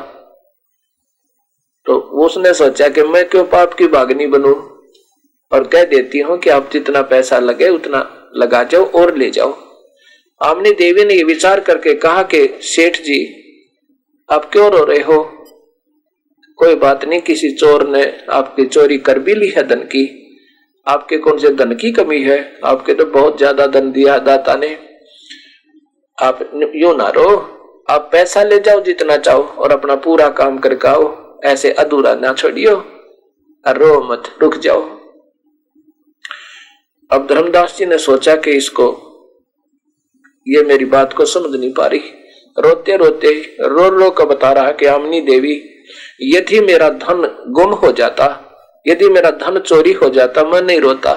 तो उसने सोचा कि मैं क्यों पाप की भागनी बनूं, और कह देती हूं कि आप जितना पैसा लगे उतना लगा जाओ और ले जाओ। आमनी देवी ने ये विचार करके कहा कि सेठ जी आप क्यों रो रहे हो, कोई बात नहीं, किसी चोर ने आपकी चोरी कर भी ली है धन की, आपके कौन से धन की कमी है, आपके तो बहुत ज्यादा धन दिया दाता ने, आप यूं ना रो, आप पैसा ले जाओ जितना चाहो और अपना पूरा काम करके आओ, ऐसे अधूरा ना छोड़ियो, और रो मत, रुक जाओ। अब धर्मदास जी ने सोचा कि इसको ये मेरी बात को समझ नहीं पा रही, रोते रोते रो कर बता रहा कि आमनी देवी यदि मेरा धन गुम हो जाता, यदि मेरा धन चोरी हो जाता, मैं नहीं रोता,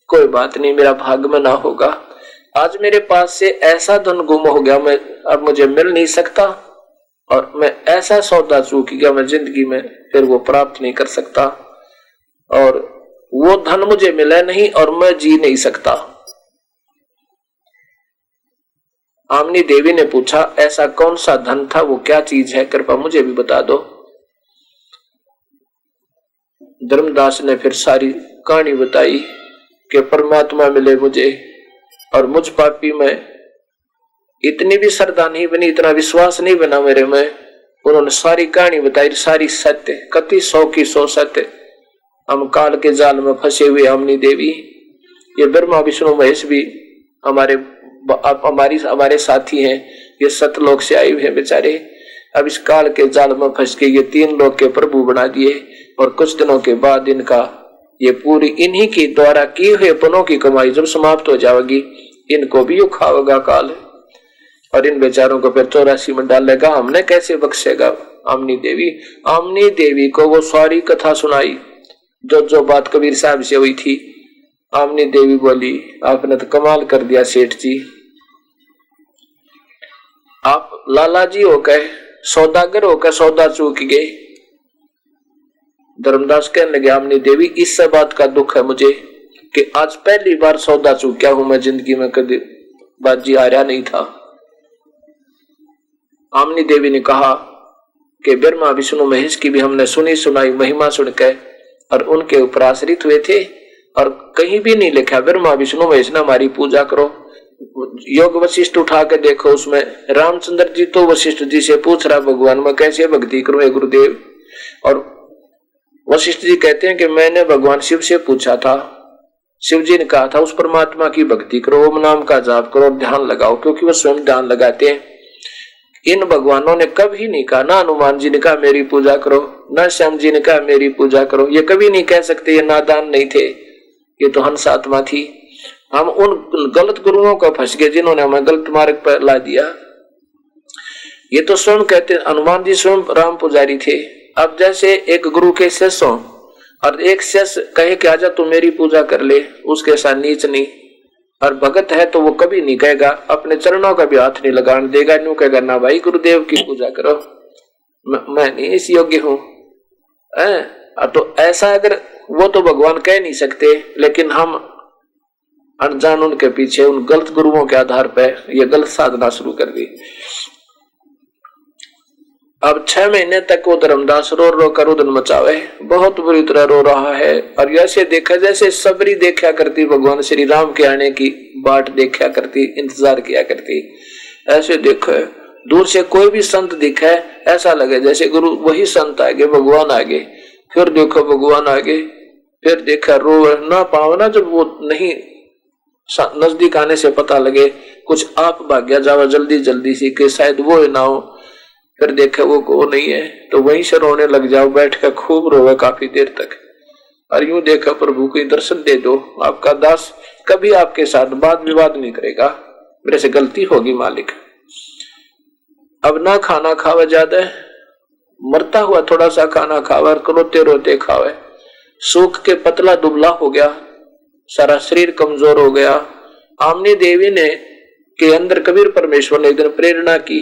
कोई बात नहीं, मेरा भाग में ना होगा, आज मेरे पास से ऐसा धन गुम हो गया, मैं अब मुझे मिल नहीं सकता, और मैं ऐसा सौदा चूक गया मैं जिंदगी में फिर वो प्राप्त नहीं कर सकता, और वो धन मुझे मिला नहीं और मैं जी नहीं सकता। आमनी देवी ने पूछा ऐसा कौन सा धन था, वो क्या चीज है, कृपा मुझे भी बता दो। धर्मदास ने फिर सारी कहानी बताई कि परमात्मा मिले मुझे, और मुझ पापी में इतनी भी श्रद्धा नहीं बनी, इतना विश्वास नहीं बना मेरे में। उन्होंने सारी कहानी बताई, सारी सत्य, कति 100 की 100 सत्य। हम काल के जाल में फंसे हुए आमनी देवी, ये ब्रह्मा विष्णु महेश भी हमारे साथी हैं, ये सतलोक से आए हुए हैं बेचारे, अब इस काल के जाल में फंस के ये 3 लोक के प्रभु बना दिए, और कुछ दिनों के बाद इनका ये पूरी इन्हीं की द्वारा की हुए पुण्यों की कमाई जब समाप्त हो जाएगी, इनको भी उखावेगा काल, और इन बेचारों को फिर 84 में डालेगा। हमने कैसे बख्शेगा आमनी देवी। आमनी देवी को वो सारी कथा सुनाई जो बात कबीर साहब से हुई थी। आमनी देवी बोली आपने तो कमाल कर दिया सेठ जी, आप लाला जी होकर सौदागर होकर सौदा चूक गए। धर्मदास कहने लगे आमनी देवी इस बात का दुख है मुझे कि आज पहली बार सौदा चूक्या हूं मैं, जिंदगी में कभी बाजी हारा नहीं था। आमनी देवी ने कहा कि ब्रह्मा विष्णु महेश की भी हमने सुनी सुनाई महिमा सुनकर और उनके ऊपर आश्रित हुए थे, और कहीं भी नहीं लिखा ब्रह्मा विष्णु महेश ने हमारी पूजा करो। योग वशिष्ठ उठा के देखो, उसमें रामचंद्र जी तो वशिष्ठ जी से पूछ रहा भगवान मैं कैसे भक्ति करूं हे गुरुदेव, और वशिष्ठ जी कहते हैं कि मैंने भगवान शिव से पूछा था, शिव जी ने कहा था उस परमात्मा की भक्ति करो, ओम नाम का जाप करो, ध्यान लगाओ, क्योंकि वो स्वयं ध्यान लगाते हैं। इन भगवानों ने कभी नहीं कहा, ना हनुमान जी ने कहा मेरी पूजा करो, ना श्याम जी ने कहा मेरी पूजा करो, ये कभी नहीं कह सकते, ये नादान नहीं थे, ये तो हंस आत्मा थी। हम उन गलत गुरुओं का फंस गए जिन्होंने हमें गलत मार्ग पर ला दिया। ये तो स्वयं कहते हनुमान जी स्वयं राम पुजारी थे। अब जैसे एक गुरु के शिष्य हो और एक शिष्य कहे कि आजा तू मेरी पूजा कर ले, उसके साथ नीच नहीं, और भगत है तो वो कभी नहीं कहेगा, अपने चरणों का भी हाथ नहीं लगाने देगा, न्यू कहेगा ना भाई गुरुदेव की पूजा करो, मैं नहीं इस योग्य हूं। तो ऐसा अगर वो तो भगवान कह नहीं सकते, लेकिन हम अनजान उनके पीछे उन गलत गुरुओं के आधार पर ये गलत साधना शुरू कर दी। अब 6 महीने तक वो धर्मदास रो कर रुदन मचावे, बहुत बुरी तरह रो रहा है, और ऐसे देखा जैसे सबरी देखा करती भगवान श्री राम के आने की बाट देखा करती, इंतजार किया करती। ऐसे देखो दूर से कोई भी संत दिखे ऐसा लगे जैसे गुरु वही संत आगे, भगवान आगे, फिर देखो भगवान आगे, फिर देखा रो ना पाओ ना, जब वो नहीं नजदीक आने से पता लगे कुछ आप भाग्या जावा जल्दी जल्दी सी कि शायद वो ना हो, फिर देखा वो नहीं है तो वहीं से रोने लग जाओ, बैठ कर खूब रोवे काफी देर तक, और यूं देखा प्रभु को दर्शन दे दो, आपका दास कभी आपके साथ वाद विवाद नहीं करेगा, मेरे से गलती होगी मालिक। अब ना खाना खावे ज्यादा, मरता हुआ थोड़ा सा खाना खावे, रोते रोते खावे, सूख के पतला दुबला हो गया, सारा शरीर कमजोर हो गया। आमनी देवी ने के अंदर कबीर परमेश्वर ने एक दिन प्रेरणा की,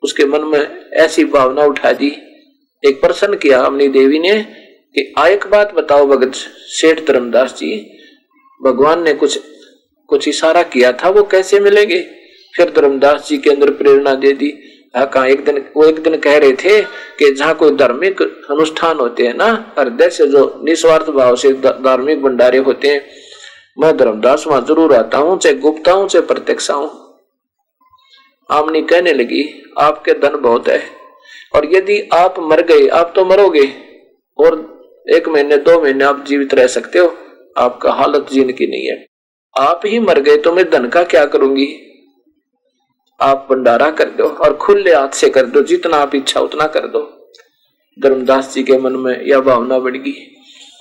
उसके मन में ऐसी भावना उठा दी, एक प्रश्न किया अमनी देवी ने कि एक बात बताओ भगत सेठ धर्मदास जी, भगवान ने कुछ इशारा किया था, वो कैसे मिलेंगे? फिर धर्मदास जी के अंदर प्रेरणा दे दी। कहा एक दिन कह रहे थे कि जहाँ कोई धार्मिक अनुष्ठान होते हैं ना, हृदय से जो निस्वार्थ भाव से धार्मिक भंडारे होते हैं, मैं धर्मदास वहां जरूर आता हूँ, चाहे गुप्ता हूँ चाहे प्रत्यक्ष हूँ। आमनी कहने लगी आपके धन बहुत है, और यदि आप मर गए, आप तो मरोगे और 1 महीने 2 महीने आप जीवित रह सकते हो, आपका हालत जीने की नहीं है। आप ही मर गए तो मैं धन का क्या करूंगी? आप भंडारा कर दो और खुले हाथ से कर दो, जितना आप इच्छा उतना कर दो। धर्मदास जी के मन में यह भावना बढ़ गई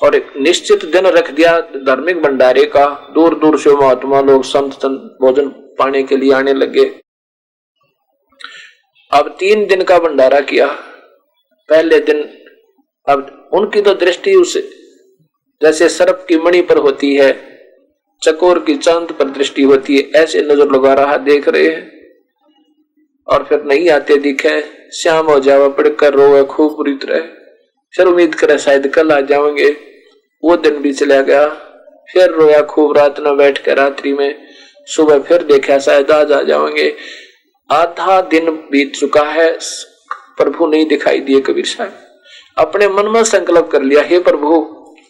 और एक निश्चित दिन रख दिया धार्मिक भंडारे का। दूर दूर से महात्मा लोग संत भोजन पाने के लिए आने लगे। अब 3 दिन का भंडारा किया। पहले दिन अब उनकी तो दृष्टि उस जैसे सर्प की मणि पर होती है, चकोर की चांद पर दृष्टि होती है, ऐसे नजर लगा रहा, देख रहे हैं। और फिर नहीं आते दिखे, श्याम हो जावा, पढ़कर रोवे खूब बुरी तरह, फिर उम्मीद करे शायद कल आ जाएंगे। वो दिन भी चला गया, फिर रोया खूब रात न बैठ कर रात्रि में, सुबह फिर देखा शायद आज आ जाएंगे। आधा दिन बीत चुका है, प्रभु नहीं दिखाई दिए। कबीर साहब अपने मन में संकल्प कर लिया, हे प्रभु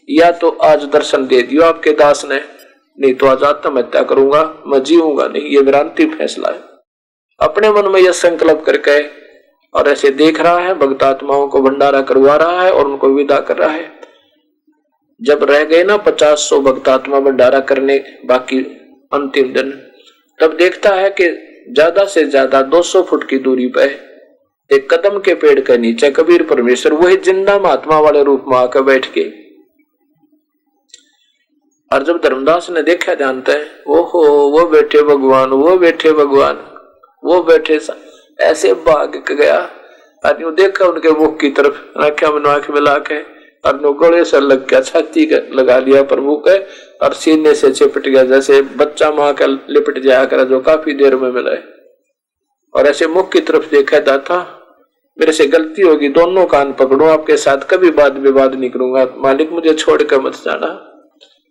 या तो आज दर्शन दे दियो आपके दास ने, नहीं तो आज आत्महत्या करूंगा, मैं जीऊंगा नहीं, ये भ्रांति फैसला है। अपने मन में यह संकल्प करके और ऐसे देख रहा है, भक्त आत्माओं को भंडारा करवा रहा है और उनको विदा कर रहा है। जब रह गए ना 50-100 भक्त आत्मा भंडारा करने बाकी अंतिम दिन, तब देखता है कि ज्यादा से ज्यादा 200 फुट की दूरी पर एक कदम के पेड़ के नीचे कबीर परमेश्वर वही जिंदा महात्मा वाले रूप में आकर बैठ के, और जब धर्मदास ने देखा जानते हैं, ओहो वो बैठे भगवान, वो बैठे भगवान, वो बैठे, ऐसे भाग के गया और यूं देखा उनके मुख की तरफ, आंख मिला के और गोले से लग गया, छाती के लगा लिया प्रभु के और सीने से चिपट गया, जैसे बच्चा माँ का लिपट जाया करे जो काफी देर में मिले। और ऐसे मुख की तरफ देखा, दाता मेरे से गलती होगी, दोनों कान पकड़ो, आपके साथ कभी वाद विवाद नहीं करूंगा, मालिक मुझे छोड़कर मत जाना,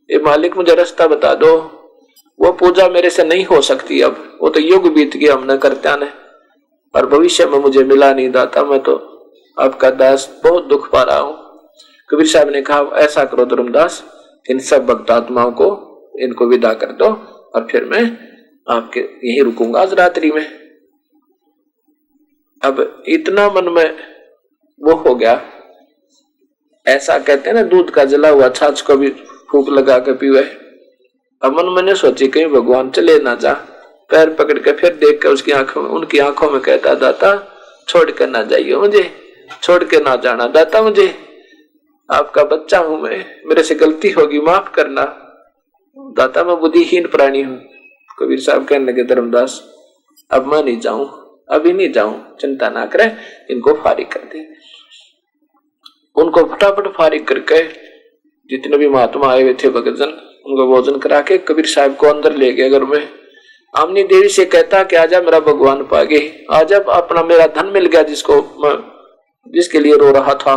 ये मालिक मुझे रास्ता बता दो। वो पूजा मेरे से नहीं हो सकती अब, वो तो युग बीत गया हमने करत्या ने, और भविष्य में मुझे मिला नहीं दाता, मैं तो आपका दास बहुत दुख पा रहा हूँ। कबीर साहब ने कहा ऐसा करो धर्मदास, इन सब भक्त आत्माओं को इनको विदा कर दो और फिर मैं आपके यहीं रुकूंगा आज रात्रि में। अब इतना मन में वो हो गया, ऐसा कहते हैं ना दूध का जला हुआ छाछ को भी फूंक लगा के पीवे। अब मन मैंने सोची कहीं भगवान चले ना जा, पैर पकड़ के फिर देख के उसकी आंखों में, उनकी आंखों में कहता दाता छोड़ कर ना जाइए मुझे, छोड़ के ना जाना दाता, मुझे आपका बच्चा हूं मैं, मेरे से गलती होगी माफ करना दाता, मैं बुद्धिहीन प्राणी हूं। कबीर साहब कहने लगे धर्मदास अब मैं नहीं जाऊं, अभी नहीं जाऊं, चिंता ना करें, इनको फारिग कर दे। उनको फटाफट फारिग करके जितने भी महात्मा आए हुए थे भक्तजन, उनको भोजन करा के कबीर साहब को अंदर ले गए घर में। आमनी देवी से कहता कि आजा मेरा भगवान पागे, आजा अपना मेरा धन मिल गया जिसके लिए रो रहा था।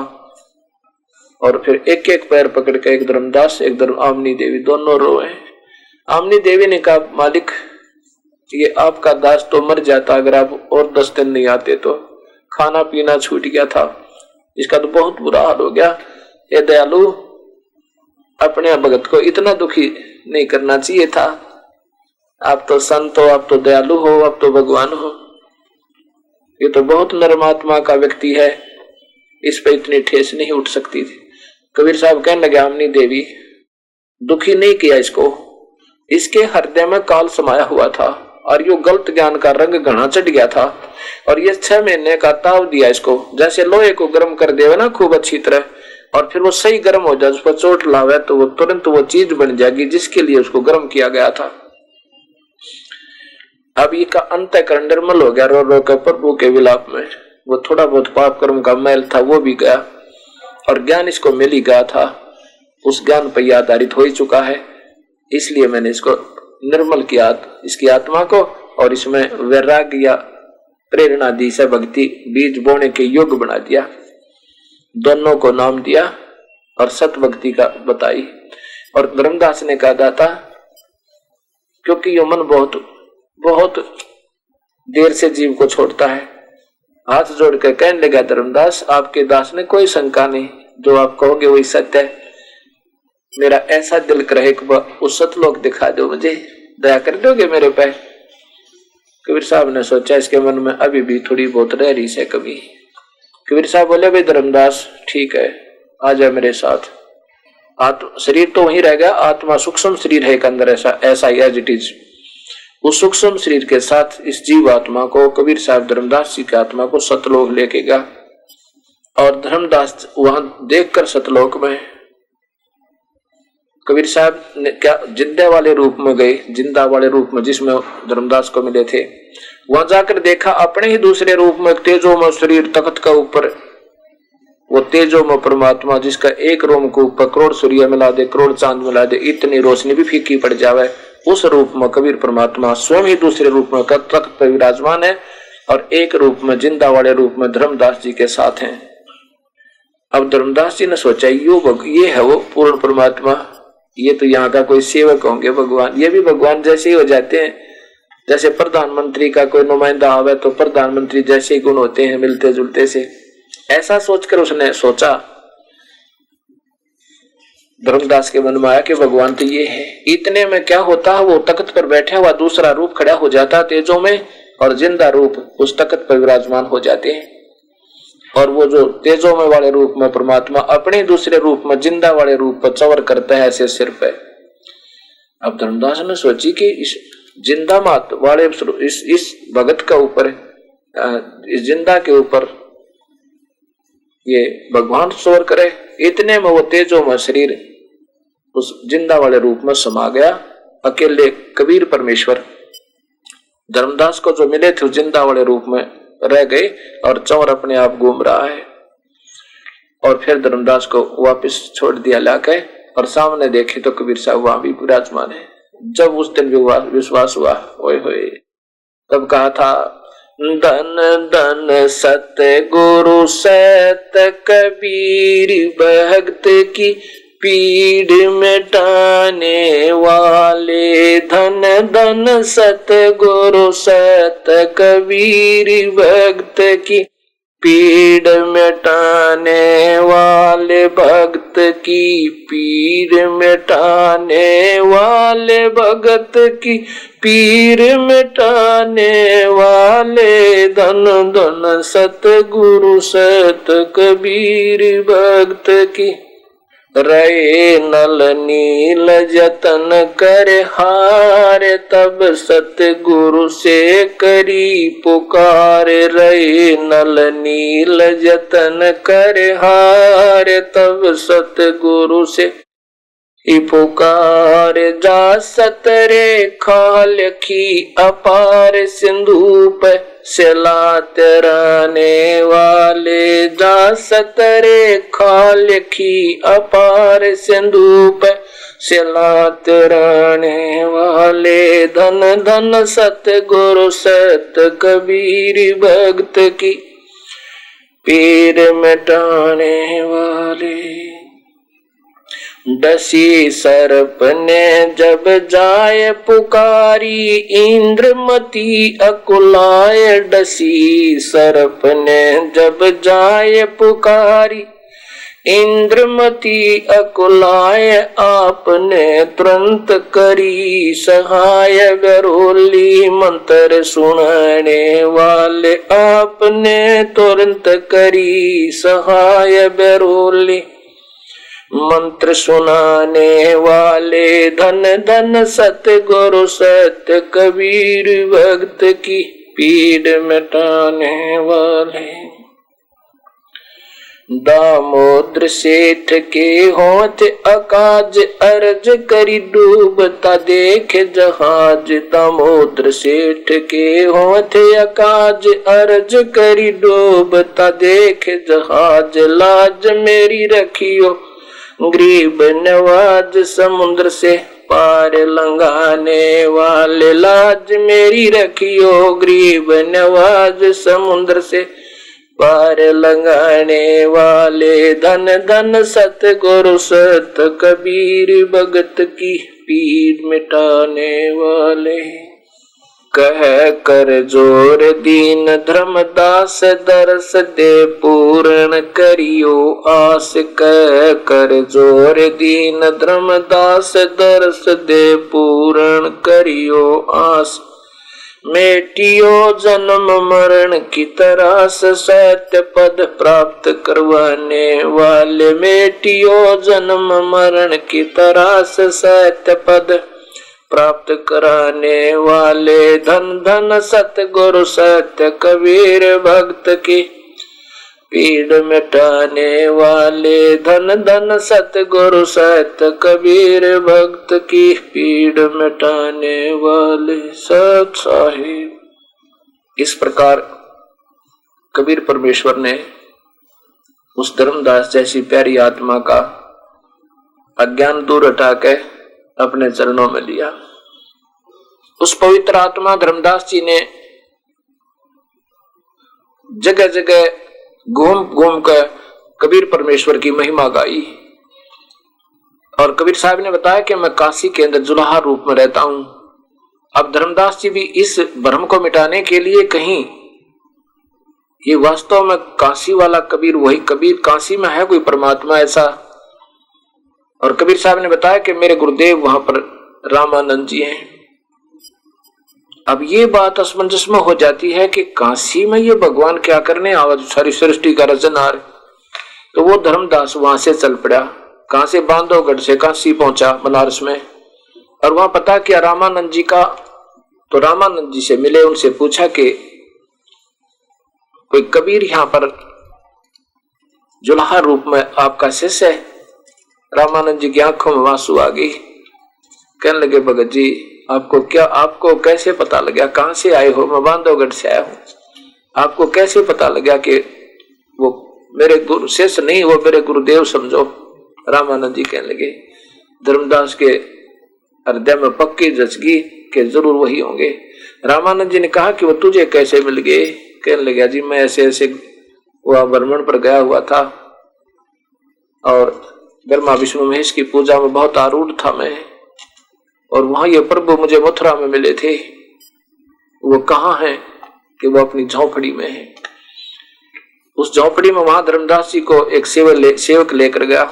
और फिर एक एक पैर पकड़ के एक धर्मदास एक आमनी देवी दोनों रोए। आमनी देवी ने कहा मालिक ये आपका दास तो मर जाता अगर आप और 10 दिन नहीं आते, तो खाना पीना छूट गया था, इसका तो बहुत बुरा हाल हो गया। ये दयालु अपने भगत को इतना दुखी नहीं करना चाहिए था, आप तो संत हो, आप तो दयालु हो, आप तो भगवान हो, ये तो बहुत नरमात्मा का व्यक्ति है, इस पे इतनी ठेस नहीं उठ सकती थी। कबीर साहब कहने लगे आमनी देवी दुखी नहीं किया इसको, इसके हृदय में काल समाया हुआ था और यो गलत ज्ञान का रंग घना चढ़ गया था, और ये 6 महीने का ताव दिया इसको, जैसे लोहे को गर्म कर देवे ना खूब अच्छी तरह, और फिर वो सही गर्म हो जाए, उस पर चोट लावे तो वो तुरंत वो चीज बन जाएगी जिसके लिए उसको गर्म किया गया था। अब ये का अंतःकरण निर्मल हो गया रो रो कर प्रभु के विलाप में, वो थोड़ा बहुत पाप कर्म का मैल था वो भी गया और ज्ञान इसको मिल ही गया था, उस ज्ञान पर आधारित हो ही चुका है, इसलिए मैंने इसको निर्मल किया इसकी आत्मा को, और इसमें वैराग्य या प्रेरणा दी से भक्ति बीज बोने के योग्य बना दिया। दोनों को नाम दिया और सत भक्ति का बताई। और धर्मदास ने कहा दाता, क्योंकि ये मन बहुत बहुत देर से जीव को छोड़ता है, हाथ जोड़कर कहने लगा धर्मदास, आपके दास ने कोई शंका नहीं, जो आप कहोगे वही सत्य है। मेरा ऐसा दिल करे कि उस सतलोक दिखा दो, मुझे दया कर दोगे मेरे पे। कबीर साहब ने सोचा इसके मन में अभी भी थोड़ी बहुत रह रही है कभी। कबीर साहब बोले, भाई धर्मदास ठीक है, आ जा मेरे साथ। शरीर तो वहीं रह गया, आत्मा सूक्ष्म शरीर है एक अंदर, ऐसा ही एज इट इज। उस सूक्ष्म शरीर के साथ इस जीव आत्मा को कबीर साहब धर्मदास जी की आत्मा को सतलोक लेके गया। और धर्मदास वहां देखकर सतलोक में कबीर साहब ने क्या जिंदा वाले रूप में गए, जिंदा वाले रूप में जिसमें धर्मदास को मिले थे, वहां जाकर देखा अपने ही दूसरे रूप में तेजो में शरीर तख्त का ऊपर, वो तेजो में परमात्मा जिसका एक रोम को ऊपर करोड़ सूर्य मिला दे, करोड़ चांद मिला दे, इतनी रोशनी भी फीकी पड़ जावे, उस रूप में कबीर परमात्मा स्वयं ही दूसरे रूप में तख्त पर विराजमान है और एक रूप में जिंदा वाले रूप में धर्मदास जी के साथ हैं। अब धर्मदास जी ने सोचा ये है वो पूर्ण परमात्मा, ये तो यहाँ का कोई सेवक होंगे भगवान, ये भी भगवान जैसे ही हो जाते हैं। जैसे प्रधानमंत्री का कोई नुमाइंदा आवे तो प्रधानमंत्री जैसे ही गुण होते हैं, मिलते जुलते से, ऐसा सोचकर उसने सोचा। धर्मदास के मन में आया कि भगवान तो ये है। इतने में क्या होता, वो तख्त पर बैठा हुआ दूसरा रूप खड़ा हो जाता तेजों में, और जिंदा रूप उस तख्त पर विराजमान हो जाते हैं। और वो जो तेजों में वाले रूप में परमात्मा अपने दूसरे रूप में जिंदा वाले रूप पर चवर करता है ऐसे सिर पे। अब धर्मदास ने सोची कि इस जिंदा मात वाले इस भगत का ऊपर, इस जिंदा के ऊपर ये भगवान चवर करे। इतने में वो तेजों में शरीर उस जिंदा वाले रूप में समा गया। अकेले कबीर परमेश्वर धर्मदास को जो मिले थे जिंदा वाले रूप में रह गए और चौर अपने आप घूम रहा है। और फिर धर्मदास को वापस छोड़ दिया लाके, और सामने देखे तो कबीर साहब वहां भी विराजमान है। जब उस दिन विश्वास हुआ, ओए होए, तब कहा था, धन धन सत्य गुरु सत कबीर भक्त की पीड़ मिटाने वाले, धन धन सत गुरु सत कबीर भक्त की पीड़ मिटाने वाले, भक्त की पीड़ मिटाने वाले, भगत की पीर मिटाने वाले, धन धन सत गुरु सत कबीर भक्त की। रहे नल नील जतन कर हार, तब सतगुरु से करी पुकार, रहे नल नील जतन कर हार, तब सतगुरु से पुकार। जा सतरे खाल की अपार, सिंधु पे सिला तराने वाले, जा सतरे खाल की अपार, सिंधु पे सिला तराने वाले, धन धन सत गुरु सत कबीर भक्त की पीर मिटाने वाले। डसी सर्प ने जब जाय पुकारी, इंद्रमती अकुलाय, डसी सर्प ने जब जाय पुकारी, इंद्रमती अकुलाय, आपने तुरंत करी सहाय, गरोली मंत्र सुनाने वाले, आपने तुरंत करी सहाय, गरोली मंत्र सुनाने वाले, धन धन सत गुरु सत कबीर भक्त की पीड़ मिटाने वाले। दामोदर सेठ के होठ अकाज, अर्ज करी डूबता देख जहाज, दामोदर सेठ के होठ अकाज, अर्ज करी डूबता देख जहाज, लाज मेरी रखियो गरीब नवाज समुद्र से पार लंघाने वाले, लाज मेरी रखियो गरीब नवाज समुद्र से पार लंघाने वाले। धन धन सतगुरु सत कबीर भगत की पीर मिटाने वाले। कह कर जोर दीन धर्मदास दरस दे पूर्ण करियो आस। कह कर जोर दीन धर्मदास दरस दे पूर्ण करियो आस। मेटियो जन्म मरण की तरास सत्य पद प्राप्त करवाने वाले। मेटियो जन्म मरण की तरास सत्य पद प्राप्त कराने वाले। धन धन सतगुरु सत्य कबीर भक्त की पीड़ मिटाने वाले। धन धन सतगुरु सत्य कबीर भक्त की पीड़ मिटाने वाले। सत साहिब। इस प्रकार कबीर परमेश्वर ने उस धर्मदास जैसी प्यारी आत्मा का अज्ञान दूर हटा के अपने चरणों में लिया। उस पवित्र आत्मा धर्मदास जी ने जगह जगह घूम घूम कर कबीर परमेश्वर की महिमा गाई। और कबीर साहब ने बताया कि मैं काशी के अंदर जुलाहा रूप में रहता हूं। अब धर्मदास जी भी इस भ्रम को मिटाने के लिए कहीं ये वास्तव में काशी वाला कबीर वही कबीर काशी में है कोई परमात्मा ऐसा। और कबीर साहब ने बताया कि मेरे गुरुदेव वहां पर रामानंद जी हैं। अब ये बात असमंजस में हो जाती है कि काशी में ये भगवान क्या करने आवाज सारी सृष्टि का रचनहार। तो वो धर्मदास वहां से चल पड़ा। कहां से? बांधवगढ़ से काशी पहुंचा बनारस में। और वहां पता किया रामानंद जी का। तो रामानंद जी से मिले, उनसे पूछा कि कोई कबीर यहां पर जुलाहा रूप में आपका शिष्य है? रामानंद जी की आंखों में आंसू आ गई। कहने लगे भगत जी आपको कैसे पता लगा? कहां से आए हो? मैं बांधवगढ़ से आया हूं। आपको कैसे पता लगा कि वो मेरे गुरु शिष्य नहीं, वो मेरे गुरुदेव समझो? रामानंद जी कहने लगे। धर्मदास के हृदय में पक्की जचगी कि जरूर वही होंगे। रामानंद जी ने कहा कि वो तुझे कैसे मिल गए? कहने लगा जी मैं ऐसे ऐसे वह भ्रमण पर गया हुआ था और ब्रह्मा विष्णु महेश की पूजा में बहुत आरूढ़ था मैं। और वहां ये प्रभु मुझे मथुरा में मिले थे। वो कहाँ हैं? कि वो अपनी झोंपड़ी में है। उस झोंपड़ी में वहां धर्मदास जी को एक सेवक लेकर गया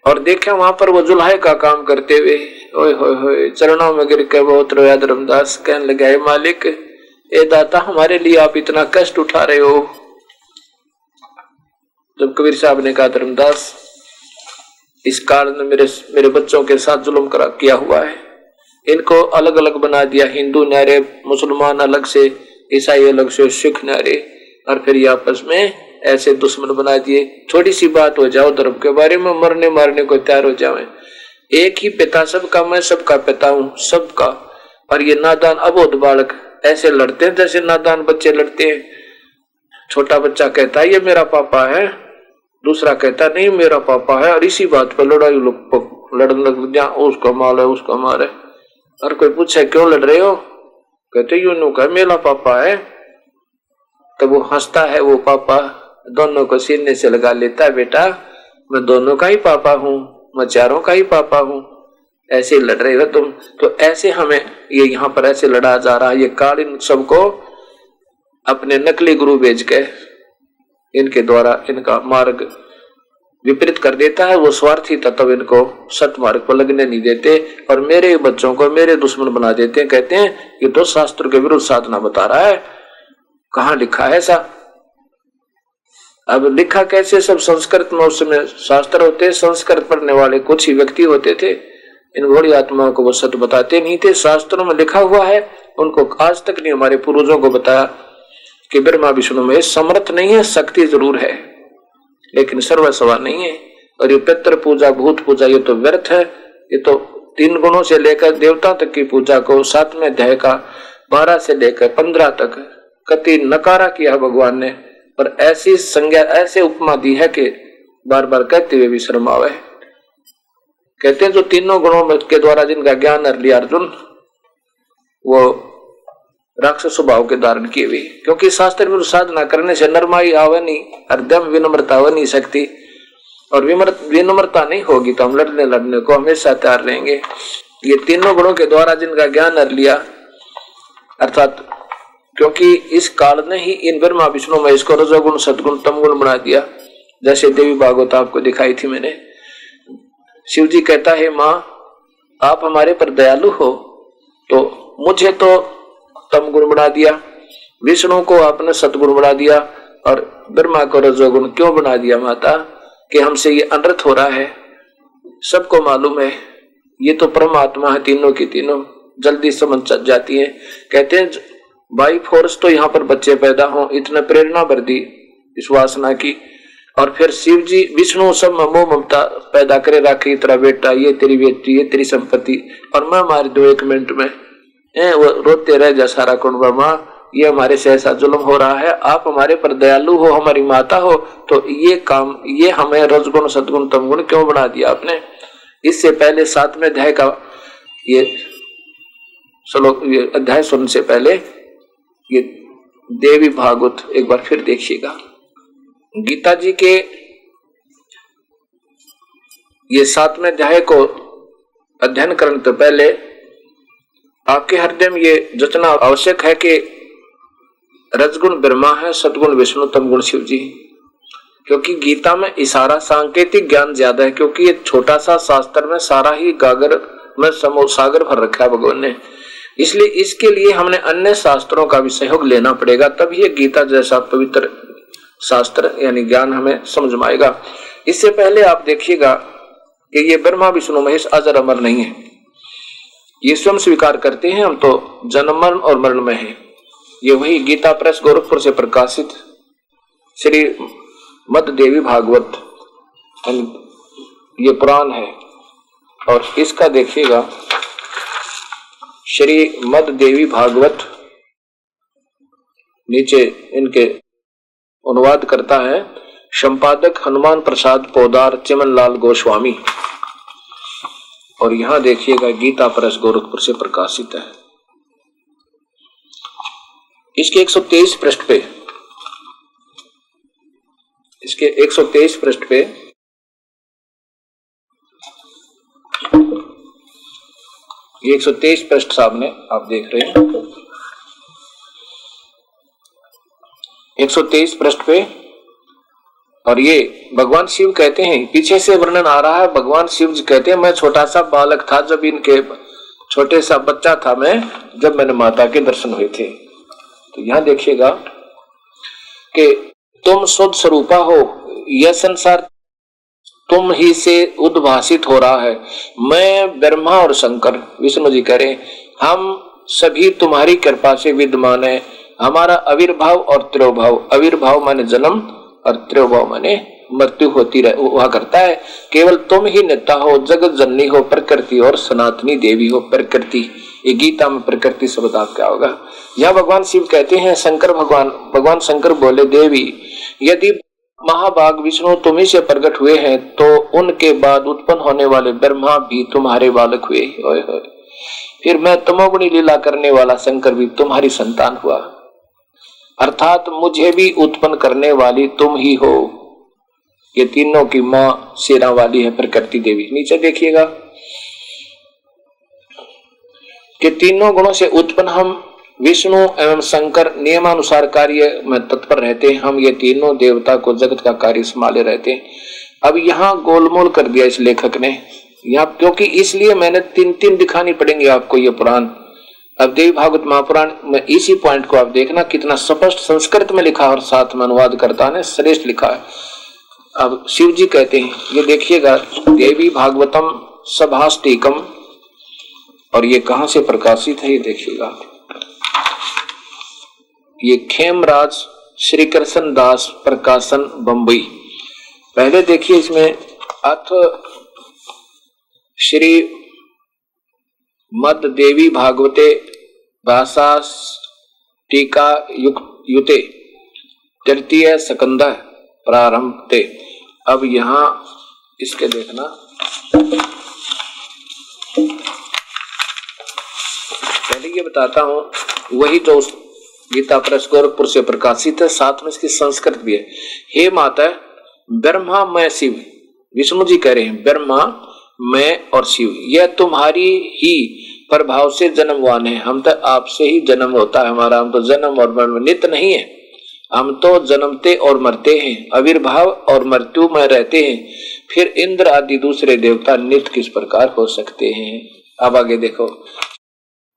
और देखा वहां पर वो जुल्हे का काम करते हुए। ओए होए होए, चरणों में गिर के बहुत रोया धर्मदास। कहने लगा हे मालिक, ए दाता, हमारे लिए आप इतना कष्ट उठा रहे हो। जब कबीर साहब ने कहा धर्मदास इस काल ने मेरे बच्चों के साथ जुल्म किया हुआ है, इनको अलग अलग बना दिया, हिंदू न्यारे, मुसलमान अलग से, ईसाई अलग से, सिख न्यारे, और फिर ये आपस में ऐसे दुश्मन बना दिए। छोटी सी बात हो जाओ धर्म के बारे में मरने मारने को तैयार हो जाए। एक ही पिता सबका, मैं सबका पिता हूं सबका। और ये नादान अबोध बालक ऐसे लड़ते हैं जैसे नादान बच्चे लड़ते हैं। छोटा बच्चा कहता है ये मेरा पापा है, दूसरा कहता नहीं मेरा पापा है, और इसी बात पर लड़ाई लड़ने लग जा, उसका माल है उसका माल है। और कोई पूछे क्यों लड़ रहे हो? कहते यूं कह मेरा पापा है। तब वो हंसता है, वो पापा दोनों को सीने से लगा लेता है, बेटा मैं दोनों का ही पापा हूं, मैं चारों का ही पापा हूं, ऐसे लड़ रहे हो तुम। तो ऐसे हमें ये यहाँ पर ऐसे लड़ा जा रहा है। ये काल इन सबको अपने नकली गुरु भेज के इनके द्वारा इनका मार्ग विपरीत कर देता है। वो स्वार्थी तत्व इनको सतमार्ग पर लगने नहीं देते और मेरे बच्चों को मेरे दुश्मन बना देते हैं। कहते हैं ये तो शास्त्र के विरुद्ध साधना बता रहा है। कहाँ लिखा है ऐसा? अब लिखा कैसे? सब संस्कृत में उस समय शास्त्र होते, संस्कृत पढ़ने वाले कुछ ही व्यक्ति होते थे। इन घोड़ी आत्माओं को वो सत्य बताते नहीं थे। शास्त्रों में लिखा हुआ है, उनको आज तक नहीं हमारे पूर्वजों को बताया कि ब्रह्मा विष्णु में समर्थ नहीं है, शक्ति जरूर है लेकिन सर्वस्वा नहीं है। और ये पितृ पूजा, भूत पूजा, ये तो व्यर्थ है। ये तो 3 गुणों से लेकर देवता तक की पूजा को 7वें अध्याय का 12 से लेकर 15 तक कति नकारा किया भगवान ने। और ऐसी संज्ञा, ऐसे उपमा दी है कि बार बार कहते हुए भी शर्म आवे। कहते हैं जो तीनों गुणों के द्वारा जिनका ज्ञान कर लिया अर्जुन, वो राक्षस स्वभाव के धारण किए हुए, क्योंकि शास्त्र में साधना करने से नरमाई आवे नहीं, हृदय में विनम्रता हो नहीं सकती, और विनम्रता नहीं होगी तो हम लड़ने को हमेशा तैयार रहेंगे। ये तीनों गुणों के द्वारा जिनका ज्ञान कर लिया, अर्थात क्योंकि इस काल ने ही इन ब्रह्मा विष्णु महेश को रजोगुण सदगुण तमगुण बना दिया, जैसे देवी भागवत आपको दिखाई थी मैंने। शिव जी कहता है, माँ आप हमारे पर दयालु हो, तो मुझे तो तमगुण बना दिया, विष्णु को आपने सतगुण बना दिया, और ब्रह्मा को रजोगुण क्यों बना दिया माता, कि हमसे ये अनर्थ हो रहा है। सबको मालूम है ये तो परमात्मा है, तीनों की तीनों जल्दी समझ जाती है। कहते हैं बाई फोर्स तो यहाँ पर बच्चे पैदा हो, इतने प्रेरणा भर दी इस वासना की, और फिर शिव जी विष्णु सब मोह ममता पैदा करे रखे, तेरा बेटा, ये तेरी बेटी, ये तेरी संपत्ति, और मैं मार दो 1 मिनट में, वो रोते रह जा सारा कुंड, माँ ये हमारे से ऐसा जुल्म हो रहा है, आप हमारे पर दयालु हो, हमारी माता हो, तो ये काम, ये हमें रजगुण सदगुण तमगुण क्यों बना दिया आपने। इससे पहले 7वें अध्याय का ये श्लोक, ये अध्याय सुनने से पहले ये देवी भागवत एक बार फिर देखिएगा। गीता जी के ये 7वें अध्याय को अध्ययन करने तो पहले आपके हृदय में ये जचना आवश्यक है कि रजगुण ब्रह्मा है, सदगुण विष्णु, तमगुण शिव जी, क्योंकि गीता में इशारा सांकेतिक ज्ञान ज्यादा है, क्योंकि ये छोटा सा शास्त्र में सारा ही गागर में सागर भर रखा है भगवान ने, इसलिए इसके लिए हमने अन्य शास्त्रों का भी सहयोग लेना पड़ेगा, तब ये गीता जैसा पवित्र शास्त्र यानी ज्ञान हमें समझ में आएगा। इससे पहले आप देखिएगा कि ये ब्रह्मा विष्णु महेश अजर अमर नहीं है, ये स्वयं स्वीकार करते हैं हम तो जन्म मरण और मरण में है। ये वही गीता प्रेस गोरखपुर से प्रकाशित श्री मद देवी भागवत ये पुराण है, और इसका देखिएगा श्री मद देवी भागवत, नीचे इनके अनुवाद करता है संपादक हनुमान प्रसाद पोदार चिमनलाल गोस्वामी, और यहां देखिएगा गीता प्रेस गोरखपुर से प्रकाशित है। इसके 123 पृष्ठ पे, इसके 123 पृष्ठ पे ये 123 पृष्ठ सामने आप देख रहे हैं, 123 पृष्ठ पे, और ये भगवान शिव कहते हैं, पीछे से वर्णन आ रहा है, भगवान शिव जी कहते हैं मैं छोटा सा बालक था जब इनके, छोटे सा बच्चा था मैं जब मैंने माता के दर्शन हुए थे। तो यहां देखिएगा कि तुम शुद्ध स्वरूपा हो, यह संसार तुम ही से उद्भासित हो रहा है, मैं ब्रह्मा और शंकर विष्णु जी कह रहे हम सभी तुम्हारी कृपा से विद्यमान है, हमारा आविर्भाव और त्रोभाव, आविर्भाव माने जन्म और त्रोभाव माने मृत्यु होती हुआ करता है, केवल तुम ही नेता हो, जगत जननी हो, प्रकृति और सनातनी देवी हो। प्रकृति, ये गीता में प्रकृति शब्द आप क्या होगा, यहाँ भगवान शिव कहते हैं, शंकर भगवान शंकर बोले देवी यदि महाभाग विष्णु तुम्ही से प्रकट हुए हैं तो उनके बाद उत्पन्न होने वाले ब्रह्मा भी तुम्हारे बालक हुए। फिर मैं तमोगुणी लीला करने वाला शंकर भी तुम्हारी संतान हुआ, अर्थात मुझे भी उत्पन्न करने वाली तुम ही हो। ये तीनों की माँ शेरा वाली है प्रकृति देवी। नीचे देखिएगा कि तीनों गुणों से उत्पन्न हम विष्णु एवं शंकर नियमानुसार कार्य में तत्पर रहते हैं, हम ये तीनों देवता को जगत का कार्य संभाले रहते हैं। अब यहाँ गोलमोल कर दिया इस लेखक ने यहाँ, क्योंकि इसलिए मैंने 3 दिखानी पड़ेंगे आपको ये पुराण। अब देवी भागवत महापुराण में इसी पॉइंट को आप देखना कितना स्पष्ट संस्कृत में लिखा और साथ में अनुवादकर्ता ने श्रेष्ठ लिखा है। अब शिव जी कहते हैं, ये देखिएगा देवी भागवतम सभाष्टिकम, और ये कहां से प्रकाशित है ये देखिएगा, ये खेमराज श्री कृष्ण दास प्रकाशन बंबई। पहले देखिए इसमें अथ श्री मद देवी भागवते भाषा टीका युते तृतीय स्कंध प्रारंभ ते। अब यहां इसके देखना, पहले ये बताता हूं, वही जो गीता प्रेस गोरखपुर से प्रकाशित है, साथ में इसकी संस्कृत भी है। हे माता, ब्रह्मा मैं शिव, विष्णु जी कह रहे हैं ब्रह्मा मैं और शिव, यह तुम्हारी ही प्रभाव से जन्मवान है। हम तो आपसे ही जन्म होता है हमारा, हम तो जन्म और मरण नित्य नहीं है, हम तो जन्मते और मरते हैं, आविर्भाव और मृत्यु में रहते हैं। फिर इंद्र आदि दूसरे देवता नित्य किस प्रकार हो सकते हैं। अब आगे देखो,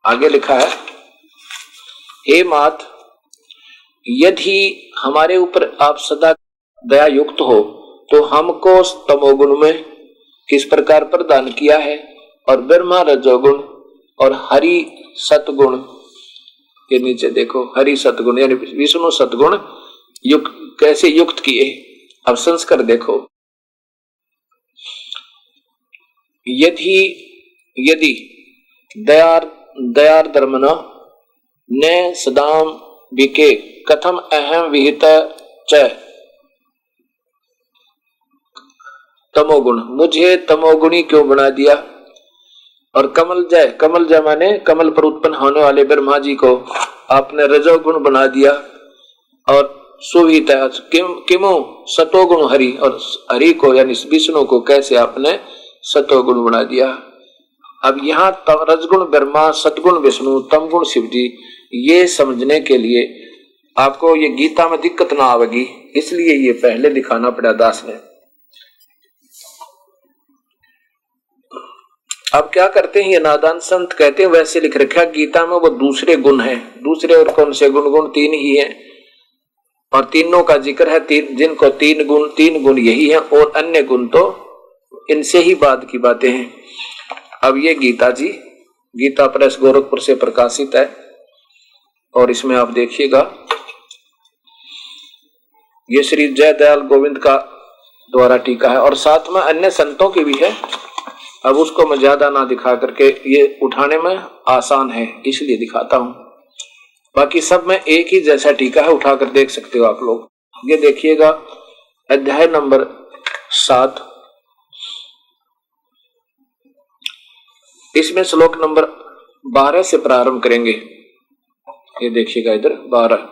आगे लिखा है, हे मात, यदि हमारे ऊपर आप सदा दया युक्त हो तो हमको तमोगुण में किस प्रकार प्रदान किया है, और ब्रह्मा रजोगुण और हरि सतगुण के नीचे देखो, हरि सतगुण यानी विष्णु सतगुण युक्त कैसे युक्त किए। अब संस्कार देखो, यदि दयार धर्मन ने सदाम विके कथम अहम विहित च तमोगुण, मुझे तमोगुणी क्यों बना दिया। और कमल जय माने कमल पर उत्पन्न होने वाले ब्रह्मा जी को आपने रजोगुण बना दिया, और सुविहित किमु सतोगुण हरि, और हरि को यानी विष्णु को कैसे आपने सतोगुण बना दिया। अब यहाँ रजगुण ब्रह्मा, सतगुण विष्णु, तमगुण शिव जी, ये समझने के लिए आपको ये गीता में दिक्कत ना आवेगी, इसलिए ये पहले दिखाना पड़ा दास ने। अब क्या करते हैं ये नादान संत, कहते हैं वैसे लिख रखा गीता में वो दूसरे गुण हैं, दूसरे और कौन से गुण, गुण तीन ही हैं, और तीनों का जिक्र है, जिनको तीन गुण यही है, और अन्य गुण तो इनसे ही बाद की बातें हैं। अब ये गीता जी गीता प्रेस गोरखपुर से प्रकाशित है, और इसमें आप देखिएगा ये श्री जय दयाल गोविंद का द्वारा टीका है, और साथ में अन्य संतों की भी है। अब उसको मैं ज्यादा ना दिखा करके, ये उठाने में आसान है इसलिए दिखाता हूं, बाकी सब में एक ही जैसा टीका है, उठाकर देख सकते हो आप लोग। ये देखिएगा अध्याय नंबर 7, इसमें श्लोक नंबर 12 से प्रारंभ करेंगे। ये देखिएगा इधर 12,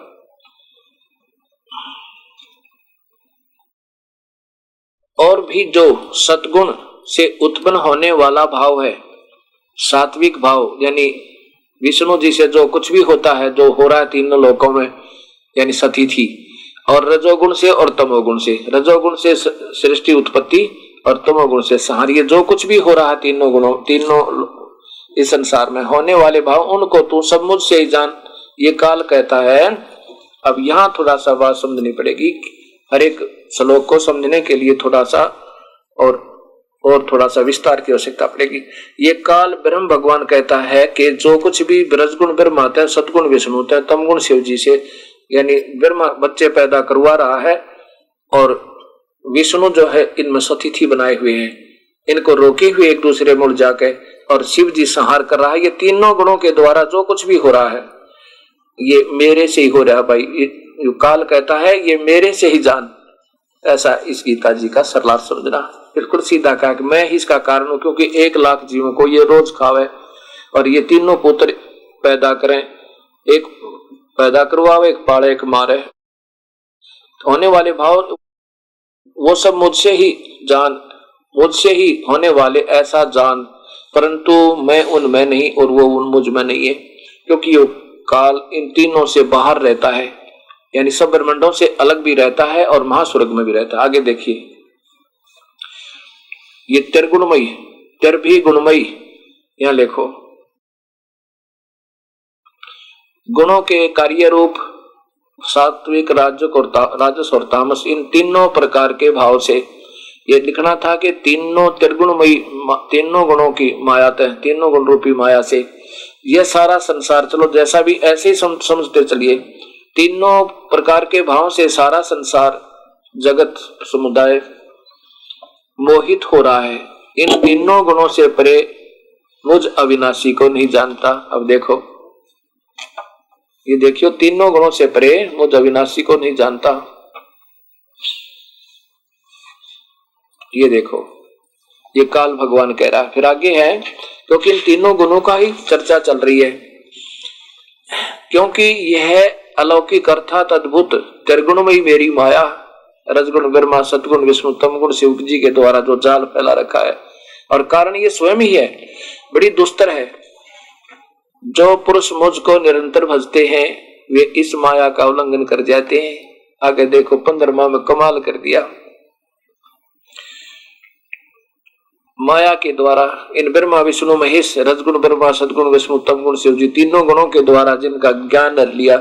और भी जो सतगुण से उत्पन्न होने वाला भाव है, सात्विक भाव यानी विष्णु जी से जो कुछ भी होता है, जो हो रहा है तीनों लोकों में, यानी सतिथि, और रजोगुण से और तमोगुण से, रजोगुण से सृष्टि उत्पत्ति और तमोगुण से संहार, ये जो कुछ भी हो रहा है तीनों गुणों, तीनों इस संसार में होने वाले भाव, उनको तू सब मुझ से ही जान, ये काल कहता है। अब यहाँ थोड़ा सा बात समझनी पड़ेगी, हर एक श्लोक को समझने के लिए थोड़ा सा और थोड़ा सा विस्तार की आवश्यकता पड़ेगी। ये काल ब्रह्म भगवान कहता है कि जो कुछ भी रजगुण ब्रह्मा है, सतगुण विष्णु है, तमगुण शिव जी से, यानी ब्रह्मा बच्चे पैदा करवा रहा है, और विष्णु जो है इनमें सतिथि बनाए हुए हैं, इनको रोके हुए एक दूसरे मुड़ जाके, और शिव जी संहार कर रहा है। ये तीनों गुणों के द्वारा जो कुछ भी हो रहा है ये मेरे से ही हो रहा है भाई, ये काल कहता है ये मेरे से ही जान। ऐसा इस गीता जी का सरलार समझना, बिल्कुल सीधा कहा कि मैं ही इसका कारण हूं, क्योंकि 1 लाख जीवों को ये रोज खावे, और ये तीनों पुत्र पैदा करें, एक पैदा करवावे, एक पाले, एक मारे, होने वाले भाव वो सब मुझसे ही जान, मुझसे ही होने वाले ऐसा जान, परंतु मैं उनमें नहीं और वो उन मुझ में नहीं है, क्योंकि ये काल इन तीनों से बाहर रहता है, यानी सब ब्रह्मांडों से अलग भी रहता है और महास्वर्ग में भी रहता है। आगे देखिए, ये त्रिगुणमयी, त्रिभी गुणमयी, यहां लिखो, गुणों के कार्य रूप सात्विक, राजस और तामस, इन तीनों प्रकार के भाव से ये लिखना था कि तीनों त्रिगुणमयी, तीनों गुणों की माया, तीनों गुण रूपी माया से यह सारा संसार, चलो जैसा भी ऐसे ही समझते चलिए, तीनों प्रकार के भाव से सारा संसार, जगत समुदाय मोहित हो रहा है। इन तीनों गुणों से परे मुझ अविनाशी को नहीं जानता। अब देखो, ये देखियो, तीनों गुणों से परे मुझ अविनाशी को नहीं जानता। ये देखो, ये काल भगवान कह रहा। फिर आगे है, क्योंकि इन तीनों गुणों का ही चर्चा चल रही है, क्योंकि यह अलौकिक अर्थात अद्भुत त्रिगुण में ही मेरी माया, रजगुण ब्रह्मा, सतगुण विष्णु, तमगुण शिव जी के द्वारा जो जाल फैला रखा है, और कारण ये स्वयं ही है, बड़ी दुस्तर है। जो पुरुष मुझको निरंतर भजते हैं वे इस माया का उल्लंघन कर जाते हैं। आगे देखो 15वां में कमाल कर दिया। माया के द्वारा इन ब्रह्मा विष्णु महेश, रजगुण ब्रह्मा, सदगुण विष्णु, तमगुण शिव जी, तीनों गुणों के द्वारा जिनका ज्ञान कर लिया,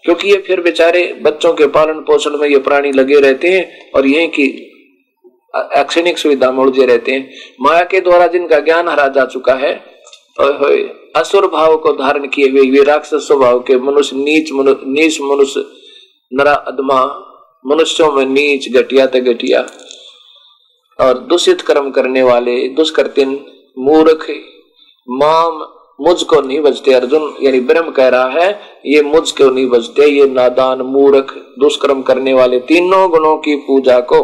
क्योंकि ये फिर बेचारे बच्चों के पालन पोषण में ये प्राणी लगे रहते हैं और यहीं की शैक्षणिक सुविधा में उलझे रहते हैं। माया के द्वारा जिनका ज्ञान हरा जा चुका है, असुर भाव को धारण किए हुए वे राक्षस स्वभाव के मनुष्य, नीच मनुष्य, नरा अधमा, मनुष्यों में नीच, घटिया ते घटिया और दूषित कर्म करने वाले, दुष्कृतिन, मूर्ख, माम मुझको नहीं बचते। अर्जुन यानी ब्रह्म कह रहा है ये मुझको नहीं बचते, ये नादान, मूर्ख, दुष्कर्म करने वाले तीनों गुणों की पूजा को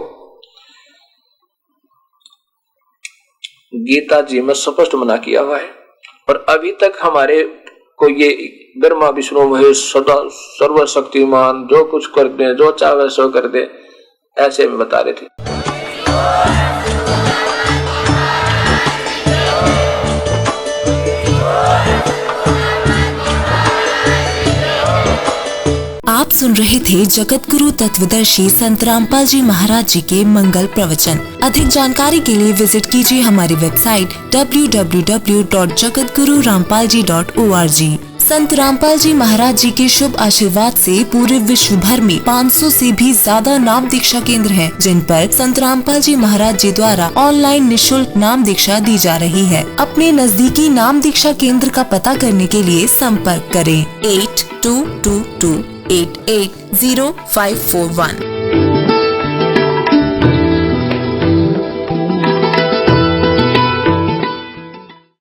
गीता जी में स्पष्ट मना किया हुआ है। और अभी तक हमारे को ये ब्रह्मा विष्णु महेश सदा सर्वशक्तिमान जो कुछ कर दे, जो चाहे सो कर दे, ऐसे में बता रहे थे। आप सुन रहे थे जगत गुरु तत्वदर्शी संत रामपाल जी महाराज जी के मंगल प्रवचन। अधिक जानकारी के लिए विजिट कीजिए हमारी वेबसाइट www.jagatgururampalji.org। संत रामपाल जी महाराज जी के शुभ आशीर्वाद से पूरे विश्व भर में 500 से भी ज्यादा नाम दीक्षा केंद्र हैं, जिन पर संत रामपाल जी महाराज जी द्वारा ऑनलाइन निशुल्क नाम दीक्षा दी जा रही है। अपने नजदीकी नाम दीक्षा केंद्र का पता करने के लिए संपर्क करें 8222880541।